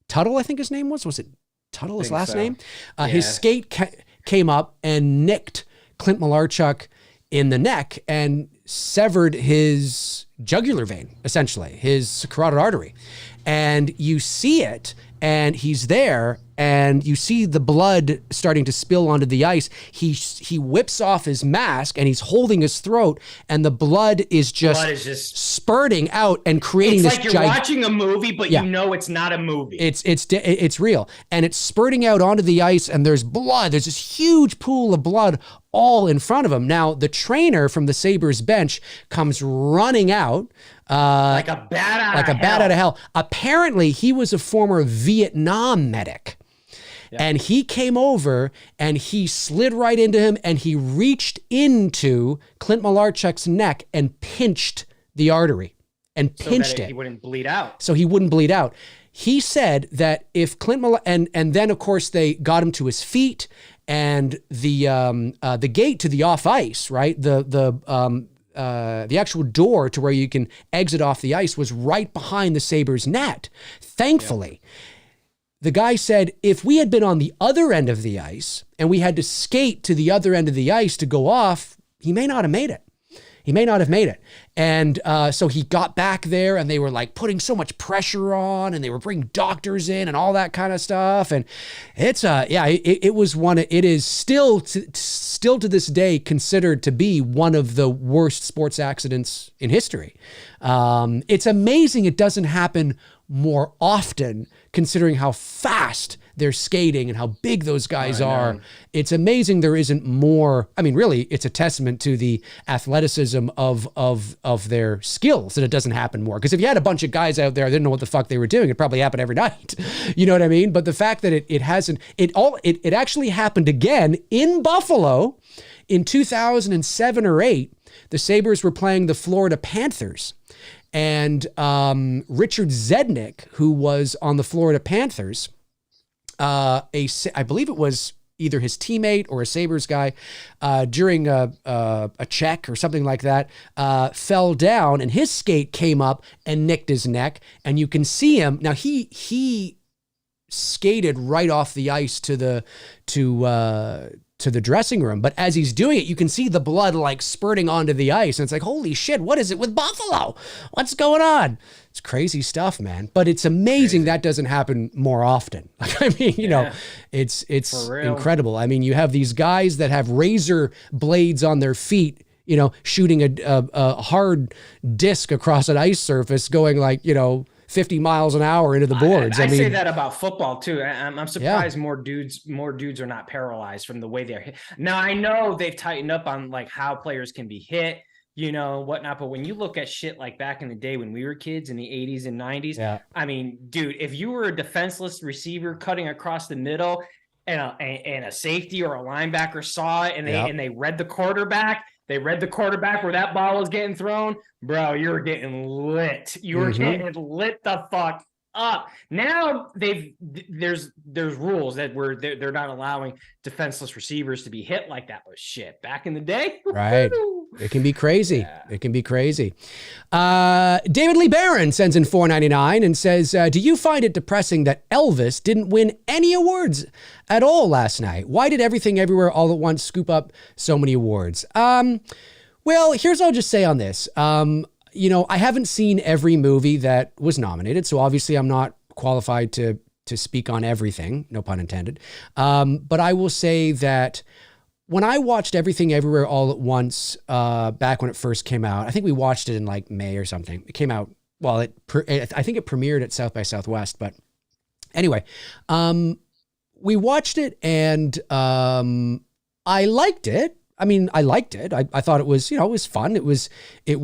Tuttle, I think his name was it Tuttle, his last name? His skate came up and nicked Clint Malarchuk in the neck and severed his jugular vein, essentially, his carotid artery. And you see it, and he's there, and you see the blood starting to spill onto the ice. He whips off his mask, and he's holding his throat, and the blood is just spurting out and creating this. It's like you're watching a movie, but it's not a movie. It's real, and it's spurting out onto the ice, and there's blood. There's this huge pool of blood all in front of him. Now, the trainer from the Sabres bench comes running out. Like a bat out of hell. Apparently, he was a former Vietnam medic. Yeah. And he came over and he slid right into him and he reached into Clint Malarchuk's neck and pinched the artery and pinched it. He wouldn't bleed out. So he wouldn't bleed out. He said that if Clint and then of course they got him to his feet, and the gate to the off ice, right? The actual door to where you can exit off the ice was right behind the Sabres net. Thankfully, the guy said, if we had been on the other end of the ice and we had to skate to the other end of the ice to go off, he may not have made it. He may not have made it. And so he got back there and they were like putting so much pressure on and they were bringing doctors in and all that kind of stuff. And it's, it is still to this day considered to be one of the worst sports accidents in history. It's amazing it doesn't happen more often considering how fast they're skating and how big those guys are. It's amazing there isn't more. I mean, really, it's a testament to the athleticism of their skills that it doesn't happen more. Because if you had a bunch of guys out there that didn't know what the fuck they were doing, it probably happened every night. You know what I mean? But the fact that it hasn't, it actually happened again in Buffalo in 2007 or 8. The Sabres were playing the Florida Panthers. And Richard Zednick, who was on the Florida Panthers, I believe it was either his teammate or a Sabres guy, during a check or something like that, fell down and his skate came up and nicked his neck. And you can see him. Now he skated right off the ice to the dressing room. But as he's doing it, you can see the blood like spurting onto the ice. And it's like, holy shit, what is it with Buffalo? What's going on? It's crazy stuff, man. But it's amazing that doesn't happen more often. Like, I mean, you know, it's incredible. I mean, you have these guys that have razor blades on their feet, you know, shooting a hard disc across an ice surface going like, 50 miles an hour into the boards. I mean, say that about football too. I'm surprised more dudes are not paralyzed from the way they're hit. Now I know they've tightened up on like how players can be hit, whatnot. But when you look at shit like back in the day when we were kids in the 80s and 90s, I mean, dude, if you were a defenseless receiver cutting across the middle and a safety or a linebacker saw it and they read the quarterback. They read the quarterback where that ball was getting thrown. Bro, you were getting lit. You were getting lit the fuck up. Now there's rules that they're not allowing defenseless receivers to be hit like that. But shit, back in the day, right? It can be crazy. Yeah. It can be crazy. David Lee Barron sends in $4.99 and says, do you find it depressing that Elvis didn't win any awards at all last night? Why did Everything Everywhere All at Once scoop up so many awards? Well, here's what I'll just say on this. I haven't seen every movie that was nominated, so obviously I'm not qualified to speak on everything, no pun intended. But I will say that when I watched Everything Everywhere All at Once, back when it first came out, I think we watched it in like May or something. It came out, I think it premiered at South by Southwest, but anyway, we watched it and I liked it. I mean, I liked it. I thought it was, it was fun. It was cool.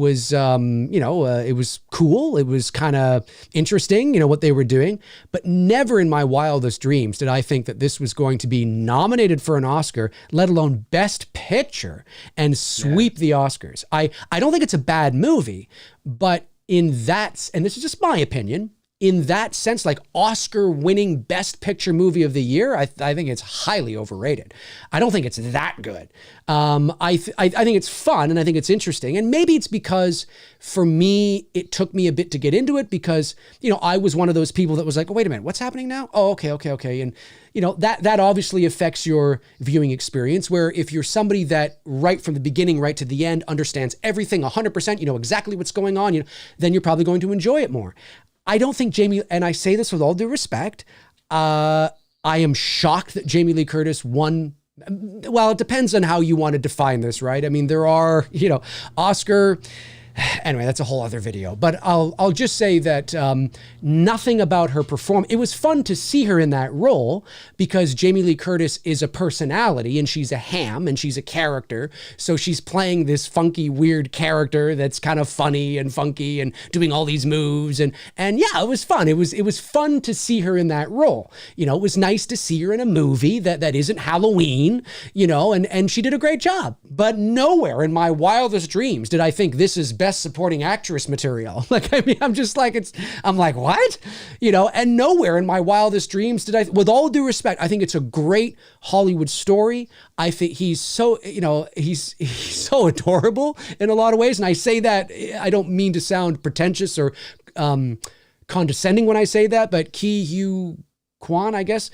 It was kind of interesting, what they were doing, but never in my wildest dreams did I think that this was going to be nominated for an Oscar, let alone Best Picture, and sweep the Oscars. I don't think it's a bad movie, but in that, and this is just my opinion, in that sense, like Oscar-winning Best Picture Movie of the Year, I think it's highly overrated. I don't think it's that good. I think it's fun and I think it's interesting. And maybe it's because for me, it took me a bit to get into it because, I was one of those people that was like, oh, wait a minute, what's happening now? Oh, okay. And, that obviously affects your viewing experience, where if you're somebody that right from the beginning, right to the end, understands everything 100%, you know exactly what's going on, then you're probably going to enjoy it more. I don't think Jamie, and I say this with all due respect, I am shocked that Jamie Lee Curtis won. Well, it depends on how you want to define this, right? I mean, there are, Oscar. Anyway, that's a whole other video, but I'll just say that nothing about her performance. It was fun to see her in that role because Jamie Lee Curtis is a personality and she's a ham and she's a character. So she's playing this funky, weird character that's kind of funny and funky and doing all these moves. And yeah, it was fun. It was fun to see her in that role. It was nice to see her in a movie that isn't Halloween, and she did a great job. But nowhere in my wildest dreams did I think this is Best Supporting Actress material. Like, I mean, I'm just like, I'm like, what? And nowhere in my wildest dreams did I, with all due respect, I think it's a great Hollywood story. I think he's so, he's so adorable in a lot of ways. And I say that, I don't mean to sound pretentious or condescending when I say that, but Ki Hugh Kwan, I guess,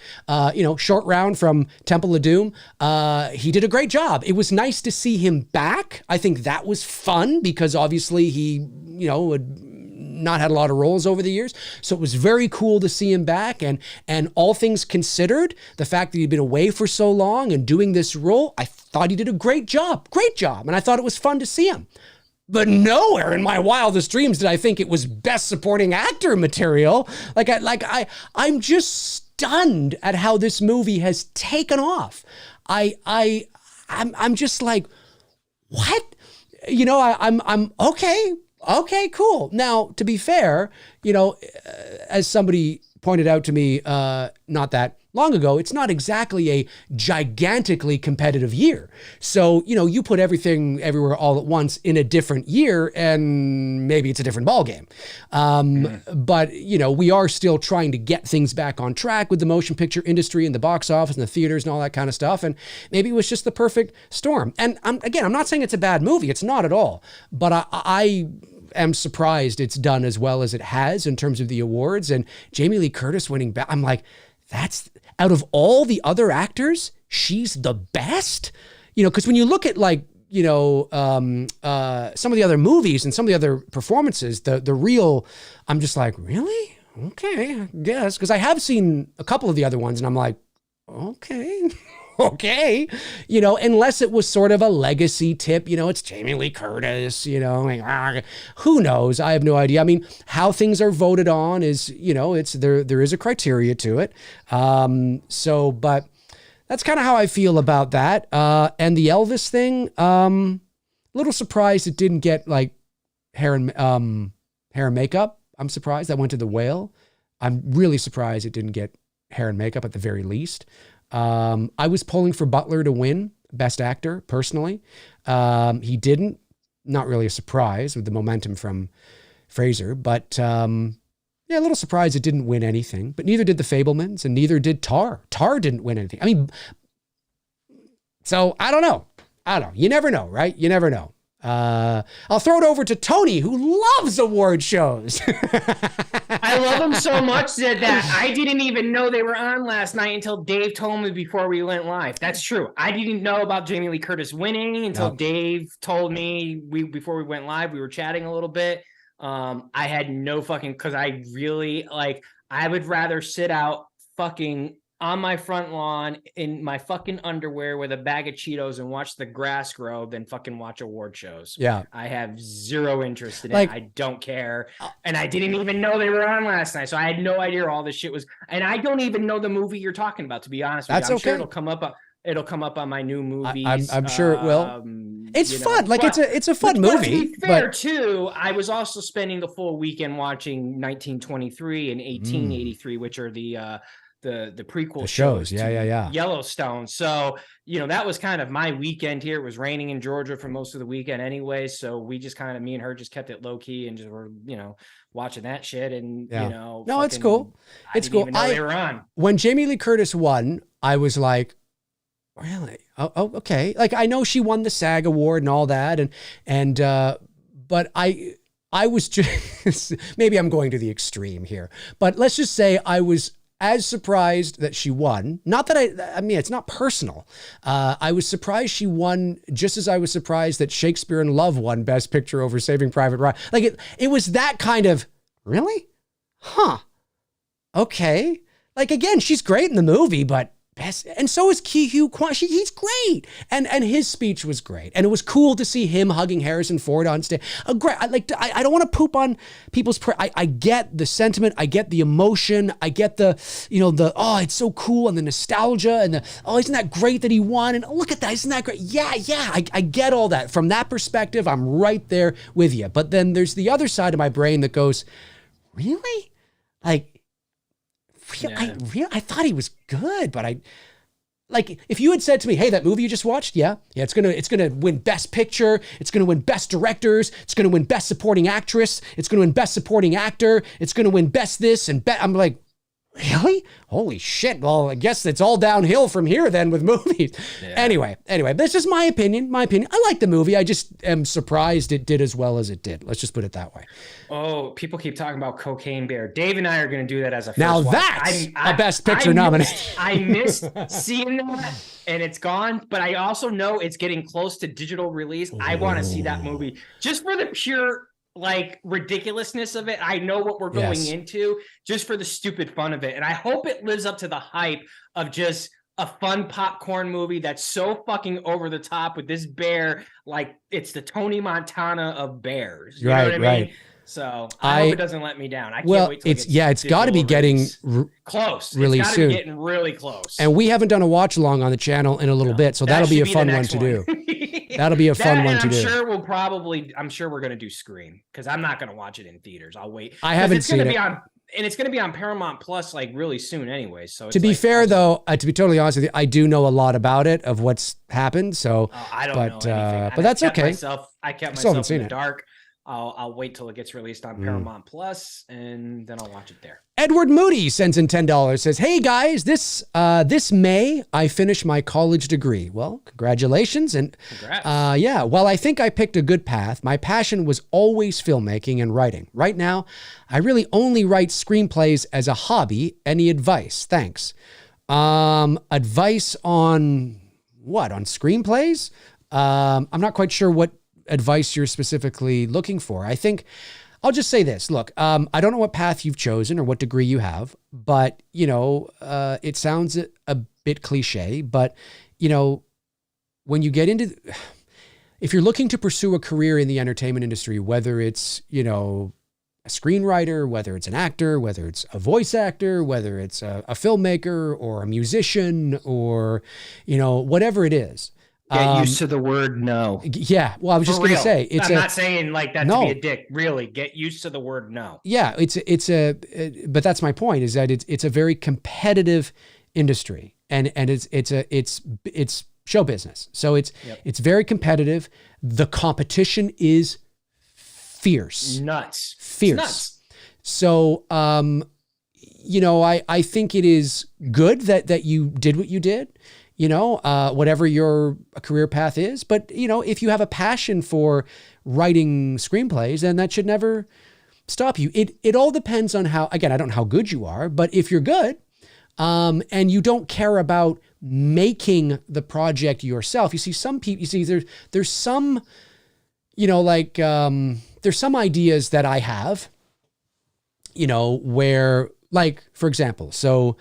short round from Temple of Doom. He did a great job. It was nice to see him back. I think that was fun because obviously he, had not had a lot of roles over the years. So it was very cool to see him back. And all things considered, the fact that he'd been away for so long and doing this role, I thought he did a great job. And I thought it was fun to see him. But nowhere in my wildest dreams did I think it was best supporting actor material. I'm just stunned at how this movie has taken off. I'm just like, what? I'm okay. Okay, cool. Now, to be fair, as somebody pointed out to me not that long ago, it's not exactly a gigantically competitive year. So, you put everything everywhere all at once in a different year and maybe it's a different ballgame. But, we are still trying to get things back on track with the motion picture industry and the box office and the theaters and all that kind of stuff. And maybe it was just the perfect storm. And I'm not saying it's a bad movie. It's not at all. But I am surprised it's done as well as it has in terms of the awards. And Jamie Lee Curtis winning back, I'm like, that's out of all the other actors, she's the best, because when you look at some of the other movies and some of the other performances, the real, I'm just like, really? Okay, I guess. Because I have seen a couple of the other ones and I'm like, okay, unless it was sort of a legacy tip, it's Jamie Lee Curtis, who knows? I have no idea. I mean, how things are voted on is, it's there is a criteria to it. But that's kind of how I feel about that. And the Elvis thing, a little surprised it didn't get hair and makeup. I'm surprised that went to The Whale. I'm really surprised it didn't get hair and makeup at the very least. I was pulling for Butler to win Best Actor, personally. He didn't. Not really a surprise with the momentum from Fraser, but a little surprised it didn't win anything. But neither did The Fabelmans, and neither did Tar. Tar didn't win anything. I mean, so I don't know. You never know, right? You never know. I'll throw it over to Tony, who loves award shows. I love them so much that I didn't even know they were on last night until Dave told me before we went live. That's true. I didn't know about Jamie Lee Curtis winning until Dave told me before we went live. We were chatting a little bit. I had no fucking, because I really I would rather sit out fucking on my front lawn in my fucking underwear with a bag of Cheetos and watch the grass grow than fucking watch award shows. Yeah. I have zero interest in it. I don't care. And I didn't even know they were on last night. So I had no idea all this shit was, and I don't even know the movie you're talking about, to be honest with you. I'm sure it'll come up on my new movies. I'm sure it will. It's fun. It's a fun movie. To be fair, too, I was also spending the full weekend watching 1923 and 1883, which are the prequel shows. Yeah. Yellowstone. So, that was kind of my weekend here. It was raining in Georgia for most of the weekend anyway. So we just kind of, me and her just kept it low key and just were, watching that shit. And, no, it's cool. It's cool. Even know they were on. When Jamie Lee Curtis won, I was like, really? Oh, okay. I know she won the SAG award and all that. But I was just, maybe I'm going to the extreme here, but let's just say I was as surprised that she won. Not that I mean, it's not personal. I was surprised she won just as I was surprised that Shakespeare in Love won Best Picture over Saving Private Ryan. It was that kind of, really? Huh. Okay. Again, she's great in the movie, but best, and so is Ki-Hugh Kwan. He's great, and his speech was great, and it was cool to see him hugging Harrison Ford on stage. Great. I don't want to poop on people's prayer. I get the sentiment, I get the emotion, I get the oh, it's so cool, and the nostalgia, and the isn't that great that he won, and look at that, isn't that great? Yeah, I get all that. From that perspective, I'm right there with you. But then there's the other side of my brain that goes, really? I thought he was good, but if you had said to me, hey, that movie you just watched, it's gonna win Best Picture, it's gonna win Best Directors, it's gonna win Best Supporting Actress, it's gonna win Best Supporting Actor, it's gonna win Best this and I'm like, Really? Holy shit. Well, I guess it's all downhill from here then with movies. Yeah. Anyway, that's just my opinion. I like the movie. I just am surprised it did as well as it did. Let's just put it that way. Oh, people keep talking about Cocaine Bear. Dave and I are going to do that as a first Now that's a Best Picture nomination. I missed seeing that, and it's gone, but I also know it's getting close to digital release. I want to see that movie just for the pure like ridiculousness of it. I know what we're going into just for the stupid fun of it. And I hope it lives up to the hype of just a fun popcorn movie that's so fucking over the top with this bear. Like it's the Tony Montana of bears. You know what I mean? So I hope it doesn't let me down. I can't wait till it's got to be getting close. Really it's soon. Be getting really close. And we haven't done a watch along on the channel in a little bit, so that'll be a fun one to do. That'll be a fun one to do. I'm sure we're going to do Scream because I'm not going to watch it in theaters. I'll wait. I haven't seen it. And it's going to be on Paramount Plus like really soon anyway. So to be fair though, to be totally honest with you, I do know a lot about it of what's happened. So I don't know anything. But that's okay. I kept myself in the dark. I'll wait till it gets released on Paramount Plus, and then I'll watch it there. Edward Moody sends in $10. Says, "Hey guys, this May I finish my college degree. Well, congratulations and congrats. Well, I think I picked a good path. My passion was always filmmaking and writing. Right now, I really only write screenplays as a hobby. Any advice? Thanks. Advice on what? On screenplays? I'm not quite sure what advice you're specifically looking for. I think I'll just say this. Look, I don't know what path you've chosen or what degree you have, but it sounds a bit cliche, but when you get into, if you're looking to pursue a career in the entertainment industry, whether it's, a screenwriter, whether it's an actor, whether it's a voice actor, whether it's a filmmaker or a musician or, whatever it is, get used to the word no. Yeah. Well, I was just going to say, I'm not saying like that to be a dick. Really, get used to the word no. Yeah. But that's my point is that it's a very competitive industry and it's show business. So it's very competitive. The competition is fierce. Nuts. Fierce. Nuts. So, I think it is good that you did what you did. Whatever your career path is. But, if you have a passion for writing screenplays, then that should never stop you. It all depends on how, again, I don't know how good you are, but if you're good, and you don't care about making the project yourself, you see some people, there's some, there's some ideas that I have, where like, for example, so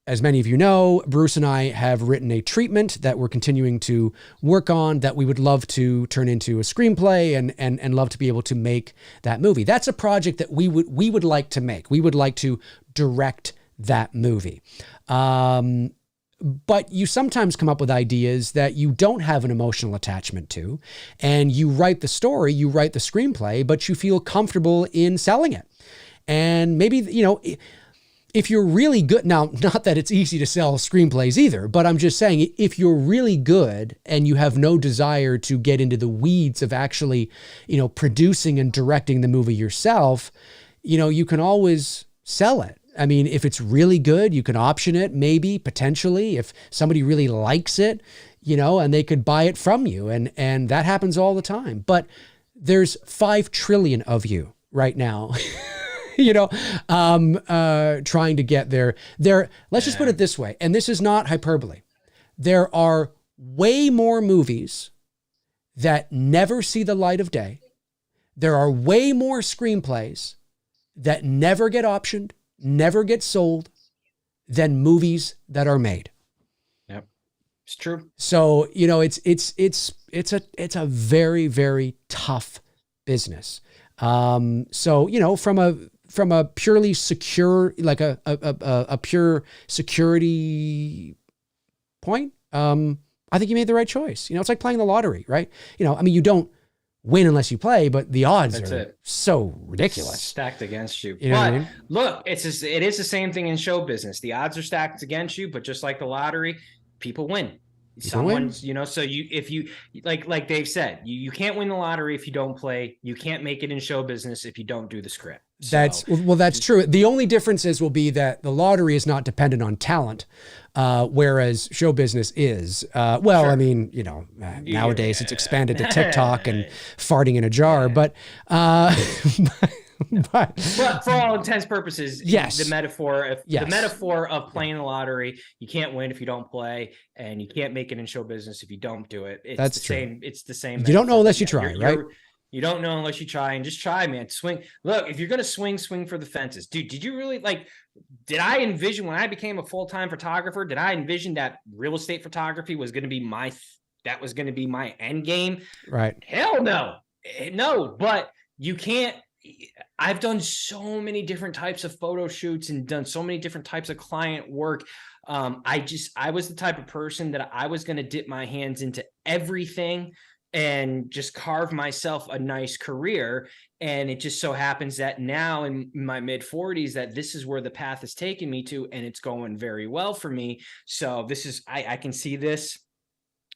as many of you know, Bruce and I have written a treatment that we're continuing to work on that we would love to turn into a screenplay and love to be able to make that movie. That's a project that we would like to make. We would like to direct that movie. But you sometimes come up with ideas that you don't have an emotional attachment to, and you write the story, you write the screenplay, but you feel comfortable in selling it. And maybe, if you're really good, now, not that it's easy to sell screenplays either, but I'm just saying, if you're really good and you have no desire to get into the weeds of actually, producing and directing the movie yourself, you can always sell it. I mean, if it's really good, you can option it, maybe, potentially, if somebody really likes it, and they could buy it from you. And that happens all the time. But there's 5 trillion of you right now. Trying to get there. Let's just put it this way, and this is not hyperbole. There are way more movies that never see the light of day. There are way more screenplays that never get optioned, never get sold than movies that are made. Yep. It's true. So, it's a very, very tough business. So, from a purely secure, like a pure security point, I think you made the right choice. It's like playing the lottery, right? You don't win unless you play, but the odds are so ridiculous. Stacked against you. You know what I mean? Look, it is the same thing in show business. The odds are stacked against you, but just like the lottery, people win. someone's, you know, so if you, like Dave said, you can't win the lottery if you don't play. You can't make it in show business if you don't do the script. That's true. The only differences will be that the lottery is not dependent on talent, whereas show business is. Sure. I mean, you know, nowadays it's expanded to TikTok and farting in a jar, but for all intents purposes, yes, the metaphor of playing the lottery, you can't win if you don't play, and you can't make it in show business if you don't do it. That's the same. It's the same. You don't know unless you try, right? You don't know unless you try, and just try, man. Swing. Look, if you're going to swing for the fences. Dude, did you really did I envision when I became a full-time photographer, did I envision that real estate photography was going to be my end game? Right. Hell no. No, but you can't. I've done so many different types of photo shoots and done so many different types of client work. I was the type of person that I was going to dip my hands into everything and just carve myself a nice career. And it just so happens that now in my mid 40s, that this is where the path is taking me to, and it's going very well for me. So I can see this.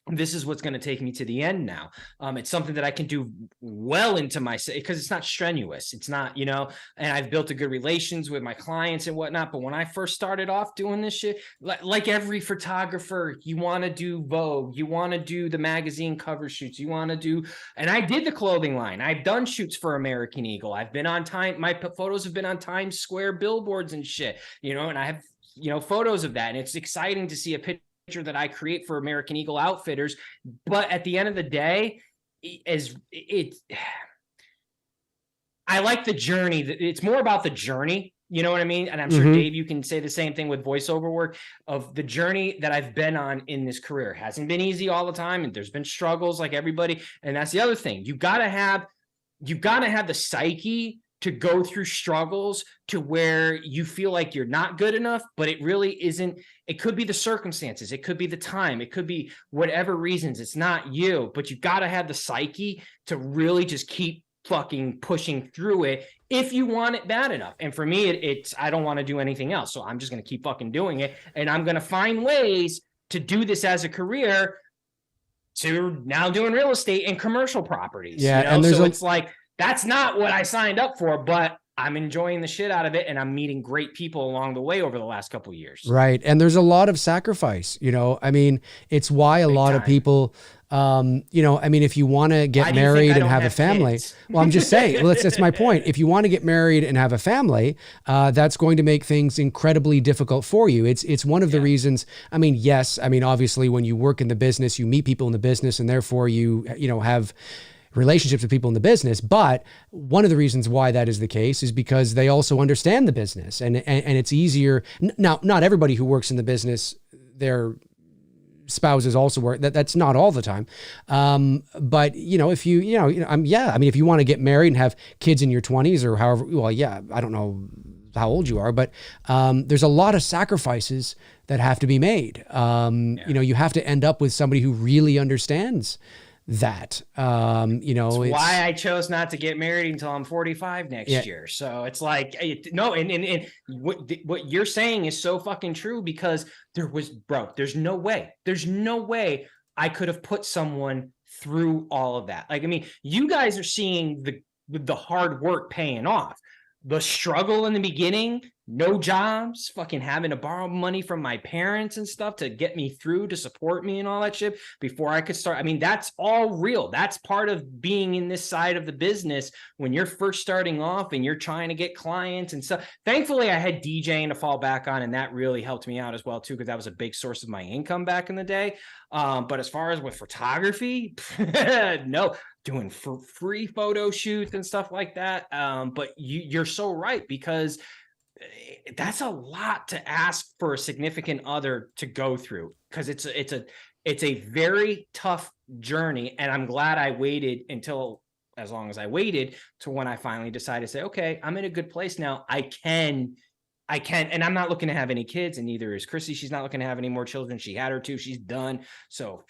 This is what's going to take me to the end now. It's something that I can do well into because it's not strenuous. It's not, you know, and I've built a good relations with my clients and whatnot. But when I first started off doing this shit, like every photographer, you want to do Vogue, you want to do the magazine cover shoots, and I did the clothing line. I've done shoots for American Eagle. I've been on my photos have been on Times Square billboards and shit, you know, and I have, you know, photos of that. And it's exciting to see a picture that I create for American Eagle Outfitters. But at the end of the day, I like the journey. It's more about the journey. You know what I mean? And I'm sure, Dave, you can say the same thing with voiceover work, of the journey that I've been on in this career. It hasn't been easy all the time, and there's been struggles like everybody. And that's the other thing. You gotta have the psyche to go through struggles to where you feel like you're not good enough, but it really isn't. It could be the circumstances. It could be the time. It could be whatever reasons. It's not you, but you got to have the psyche to really just keep fucking pushing through it if you want it bad enough. And for me, it's I don't want to do anything else. So I'm just going to keep fucking doing it. And I'm going to find ways to do this as a career, to now doing real estate and commercial properties. Yeah. You know? And so it's like, that's not what I signed up for, but I'm enjoying the shit out of it, and I'm meeting great people along the way over the last couple of years. Right. And there's a lot of sacrifice, you know, I mean, it's why a lot of people, you know, I mean, if you want to get married and have a family, well, I'm just saying, well, that's my point. If you want to get married and have a family, that's going to make things incredibly difficult for you. It's one of the reasons. I mean, yes. I mean, obviously when you work in the business, you meet people in the business, and therefore you know, have relationships with people in the business. But one of the reasons why that is the case is because they also understand the business, and it's easier. Now, not everybody who works in the business, their spouses also work. That's not all the time. But you know, if I mean, if you want to get married and have kids in your 20s or however, well, yeah, I don't know how old you are, but there's a lot of sacrifices that have to be made. You know, you have to end up with somebody who really understands that. You know, it's why I chose not to get married until I'm 45 next year. So it's like, no, and what you're saying is so fucking true, because there's no way I could have put someone through all of that. Like, I mean, you guys are seeing the hard work paying off. The struggle in the beginning, no jobs, fucking having to borrow money from my parents and stuff to get me through, to support me and all that shit before I could start. I mean, that's all real. That's part of being in this side of the business when you're first starting off and you're trying to get clients and stuff. Thankfully, I had DJing to fall back on, and that really helped me out as well, too, because that was a big source of my income back in the day. But as far as with photography, no. Doing free photo shoots and stuff like that. But you're so right, because that's a lot to ask for a significant other to go through, because it's a very tough journey. And I'm glad I waited until as long as I waited to when I finally decided to say, okay, I'm in a good place now. I can, and I'm not looking to have any kids, and neither is Chrissy. She's not looking to have any more children. She had her two, she's done. So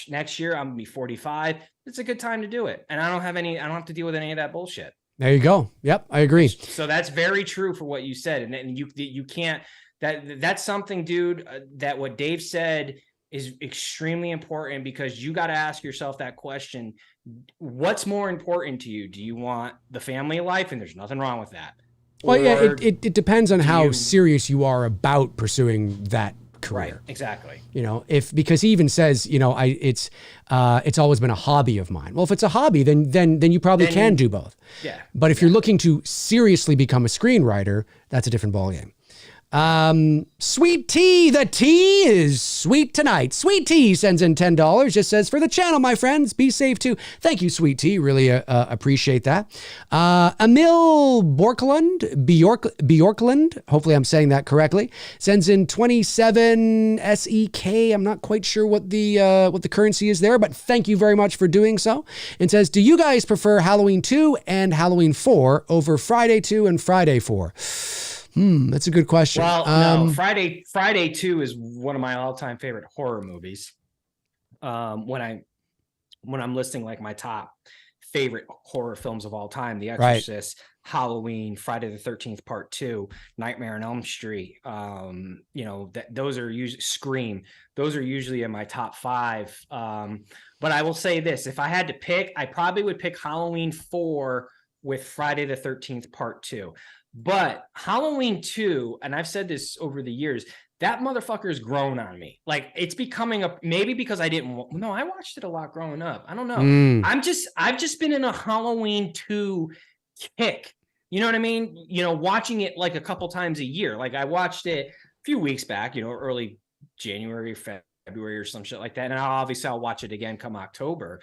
next year I'm gonna be 45. It's a good time to do it. And I don't have to deal with any of that bullshit. There you go. Yep. I agree. So that's very true for what you said. And you can't, that's something, dude, that what Dave said is extremely important, because you got to ask yourself that question. What's more important to you? Do you want the family life? And there's nothing wrong with that. Well, yeah, it depends on how serious you are about pursuing that career. Right, exactly. You know, because he even says, you know, it's always been a hobby of mine. Well, if it's a hobby, then you probably can do both. Yeah. But if you're looking to seriously become a screenwriter, that's a different ballgame. Sweet Tea, the tea is sweet tonight. Sweet Tea sends in $10, just says, for the channel, my friends, be safe too. Thank you, Sweet Tea. Really appreciate that. Emil Bjorkland, hopefully I'm saying that correctly, sends in 27 SEK. I'm not quite sure what the currency is there, but thank you very much for doing so. And says, do you guys prefer Halloween 2 and Halloween 4 over Friday 2 and Friday 4? That's a good question. Well, no, Friday 2 is one of my all-time favorite horror movies. When I'm listing like my top favorite horror films of all time, The Exorcist, right, Halloween, Friday the 13th Part 2, Nightmare on Elm Street, you know, those are usually Scream. Those are usually in my top 5. But I will say this, if I had to pick, I probably would pick Halloween 4 with Friday the 13th Part 2. But Halloween 2, and I've said this over the years, that motherfucker's grown on me. Like, it's becoming maybe because I watched it a lot growing up. I don't know. I've just been in a Halloween 2 kick. You know what I mean? You know, watching it like a couple times a year. Like, I watched it a few weeks back, you know, early January, February or some shit like that. And I'll watch it again come October.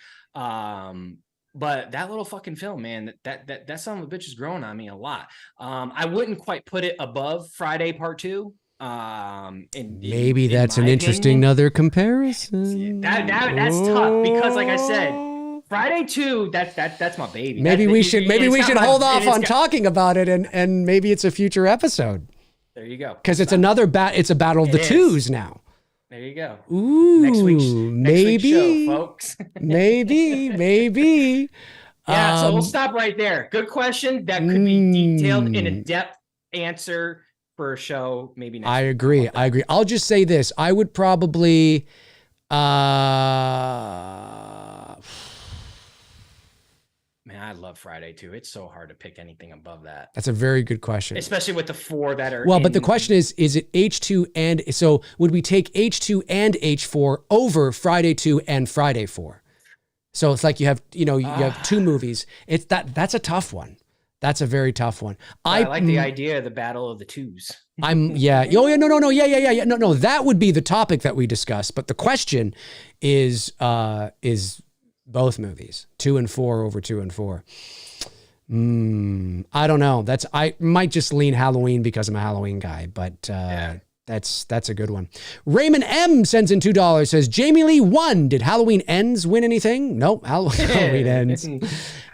But that little fucking film, man, that son of a bitch is growing on me a lot. I wouldn't quite put it above Friday Part 2. Maybe that's an interesting other comparison. That's tough, because, like I said, Friday 2, that's my baby. Maybe we should hold off on talking about it, and maybe it's a future episode. There you go. Because it's it's a battle of the twos now. There you go. Ooh, next week's show, folks. maybe. Yeah, so we'll stop right there. Good question. That could be detailed in a depth answer for a show, maybe next week. I agree. I'll just say this. I would probably man, I love Friday 2. It's so hard to pick anything above that. That's a very good question. Especially with the 4 that are but the question is it H2 and so would we take H2 and H4 over Friday 2 and Friday 4? So it's like you have 2 movies. That's a tough one. That's a very tough one. I like the idea of the battle of the twos. No, that would be the topic that we discuss, but the question is both movies, 2 and 4 over 2 and 4. I don't know. I might just lean Halloween because I'm a Halloween guy, but that's a good one. Raymond M sends in $2, says, Jamie Lee won. Did Halloween Ends win anything? Nope. Halloween Ends.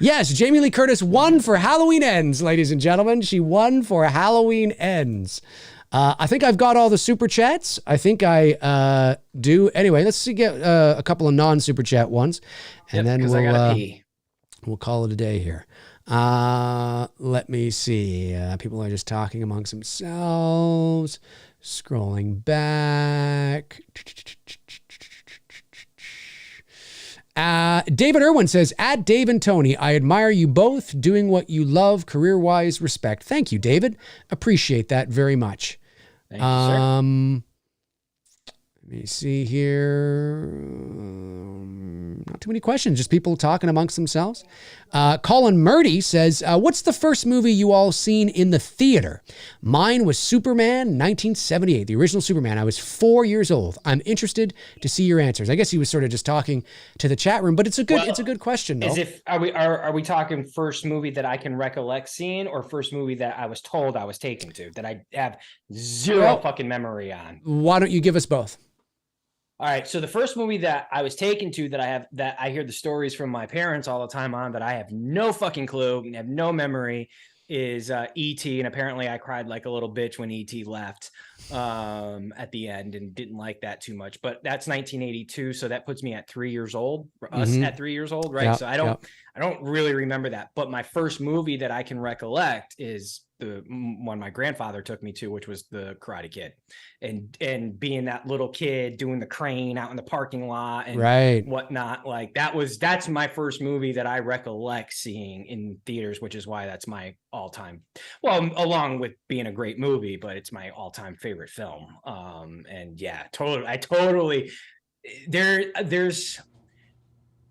Yes, Jamie Lee Curtis won for Halloween Ends, ladies and gentlemen. She won for Halloween Ends. I think I've got all the super chats. I think I do. Anyway, let's get a couple of non-super chat ones, and then we'll call it a day here. Let me see. People are just talking amongst themselves. Scrolling back. David Irwin says, at Dave and Tony, I admire you both doing what you love career-wise. Respect. Thank you, David. Appreciate that very much. Thank you, sir. Let me see here. Not too many questions, just people talking amongst themselves. Colin Murdy says, what's the first movie you all seen in the theater? Mine was Superman 1978, the original Superman. I was 4 years old. I'm interested to see your answers. I guess he was sort of just talking to the chat room, but it's a good question, though. Are we talking first movie that I can recollect seeing, or first movie that I was told I was taken to that I have zero fucking memory on? Why don't you give us both? All right. So the first movie that I was taken to that I hear the stories from my parents all the time on, that I have no fucking clue and have no memory, is E.T. And apparently I cried like a little bitch when E.T. left at the end and didn't like that too much. But that's 1982. So that puts me at 3 years old, us at 3 years old, right? So I don't really remember that. But my first movie that I can recollect is the one my grandfather took me to, which was The Karate Kid, and being that little kid doing the crane out in the parking lot and whatnot. Like that's my first movie that I recollect seeing in theaters, which is why that's my all-time, well, along with being a great movie, but it's my all-time favorite film. And yeah, totally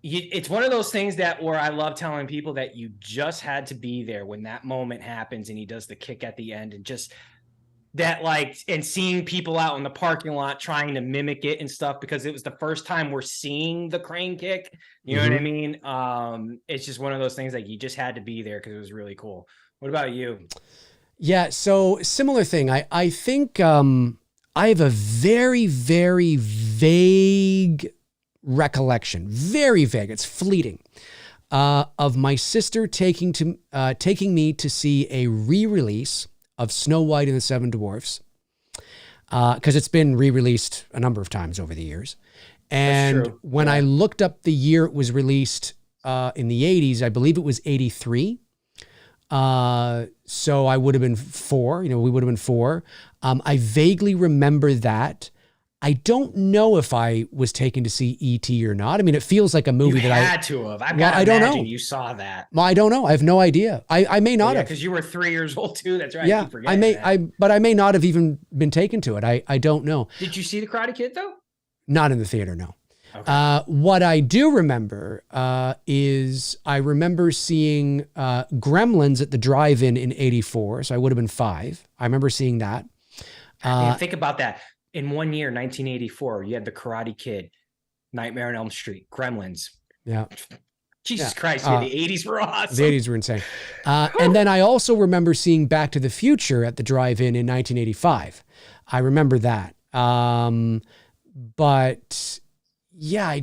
it's one of those things that where I love telling people that you just had to be there when that moment happens and he does the kick at the end, and just that, like, and seeing people out in the parking lot trying to mimic it and stuff, because it was the first time we're seeing the crane kick. You know what I mean? It's just one of those things that you just had to be there because it was really cool. What about you? Yeah, so similar thing. I think I have a very, very vague recollection, very vague, it's fleeting, of my sister taking me to see a re-release of Snow White and the Seven Dwarfs, because it's been re-released a number of times over the years. And when I looked up the year it was released in the 80s, I believe it was 83. So I would have been 4, we would have been 4. I vaguely remember that. I don't know if I was taken to see E.T. or not. I mean, it feels like a movie you that had to have. I don't know. You saw that. Well, I don't know. I have no idea. I may not have, because you were 3 years old too. That's right. Yeah, but I may not have even been taken to it. I don't know. Did you see The Karate Kid though? Not in the theater, no. Okay. What I do remember is I remember seeing Gremlins at the drive-in in 84. So I would have been 5. I remember seeing that. Think about that. In 1 year, 1984, you had The Karate Kid, Nightmare on Elm Street, Gremlins. Yeah. Jesus Christ, the 80s were awesome. The 80s were insane. And then I also remember seeing Back to the Future at the drive-in in 1985. I remember that. But yeah,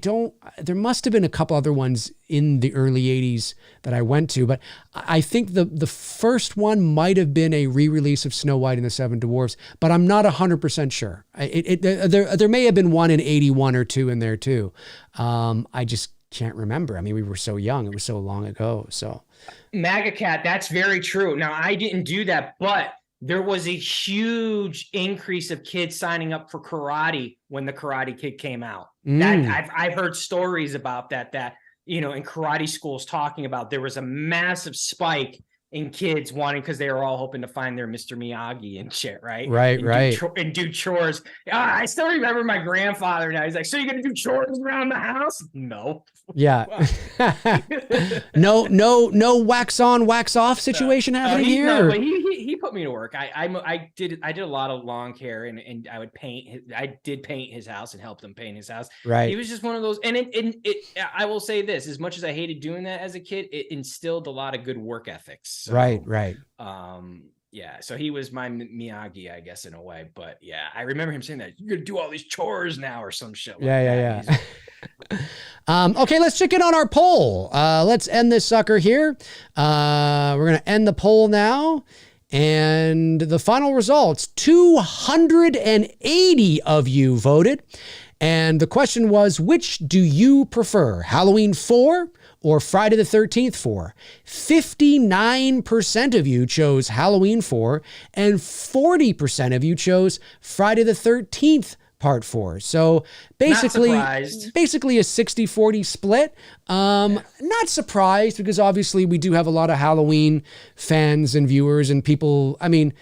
there must have been a couple other ones in the early 80s that I went to, but I think the first one might have been a re-release of Snow White and the Seven Dwarfs, but I'm not 100% sure. There may have been one in 81 or 2 in there too. I just can't remember. I mean, we were so young. It was so long ago. So MAGA Cat, that's very true. Now, I didn't do that, but there was a huge increase of kids signing up for karate when the Karate Kid came out. I've heard stories about that, in karate schools talking about there was a massive spike in kids wanting, because they were all hoping to find their Mr. Miyagi and shit, right? Right. And do chores. I still remember my grandfather now. He's like, so you're going to do chores around the house? No. Yeah. No wax on, wax off situation happening here. No, but he put me to work. I did a lot of lawn care, and I would paint. I did paint his house and helped him paint his house. Right. He was just one of those. And it I will say this: as much as I hated doing that as a kid, it instilled a lot of good work ethics. So, right. Yeah. So he was my Miyagi, I guess, in a way. But yeah, I remember him saying that you're gonna do all these chores now or some shit. Yeah. Okay, let's check in on our poll. Let's end this sucker here. We're going to end the poll now. And the final results, 280 of you voted. And the question was, which do you prefer, Halloween 4 or Friday the 13th 4? 59% of you chose Halloween 4 and 40% of you chose Friday the 13th Part 4. So basically a 60-40 split. Not surprised, because obviously we do have a lot of Halloween fans and viewers and people. I mean,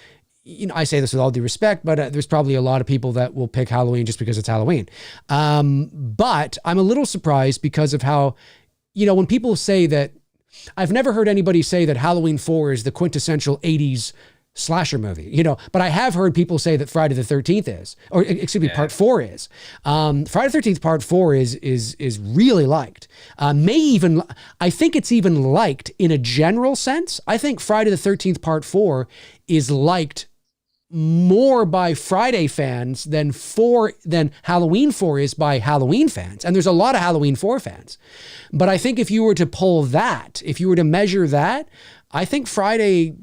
I say this with all due respect, but there's probably a lot of people that will pick Halloween just because it's Halloween. But I'm a little surprised because of how, when people say that, I've never heard anybody say that Halloween 4 is the quintessential 80s slasher movie, but I have heard people say that Friday the 13th is, or excuse me, Part 4 is. Friday the 13th Part 4 is really liked. I think it's even liked in a general sense. I think Friday the 13th Part 4 is liked more by Friday fans than Halloween 4 is by Halloween fans. And there's a lot of Halloween 4 fans. But I think if you were to measure that, I think Friday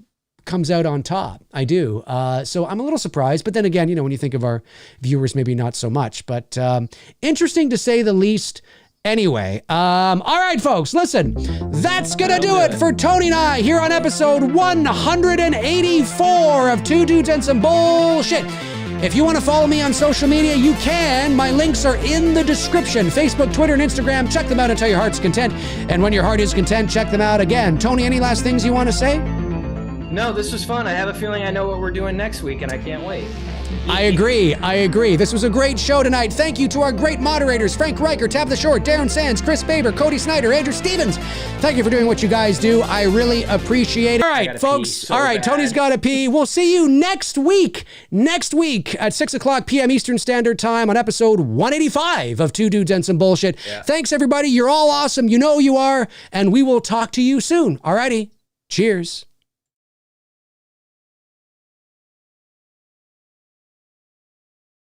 comes out on top. I do. So I'm a little surprised. But then again, you know, when you think of our viewers, maybe not so much. But interesting to say the least. Anyway, all right, folks, listen, that's going to do it for Tony and I here on episode 184 of Two Dudes and Some Bullshit. If you want to follow me on social media, you can. My links are in the description. Facebook, Twitter, and Instagram. Check them out until your heart's content. And when your heart is content, check them out again. Tony, any last things you want to say? No, this was fun. I have a feeling I know what we're doing next week, and I can't wait. I agree. This was a great show tonight. Thank you to our great moderators, Frank Riker, Tabitha Short, Darren Sands, Chris Baber, Cody Snyder, Andrew Stevens. Thank you for doing what you guys do. I really appreciate it. All right, folks. All right, Tony's got to pee. We'll see you next week. Next week at 6 o'clock p.m. Eastern Standard Time on episode 185 of Two Dudes and Some Bullshit. Yeah. Thanks, everybody. You're all awesome. You know you are. And we will talk to you soon. All righty. Cheers.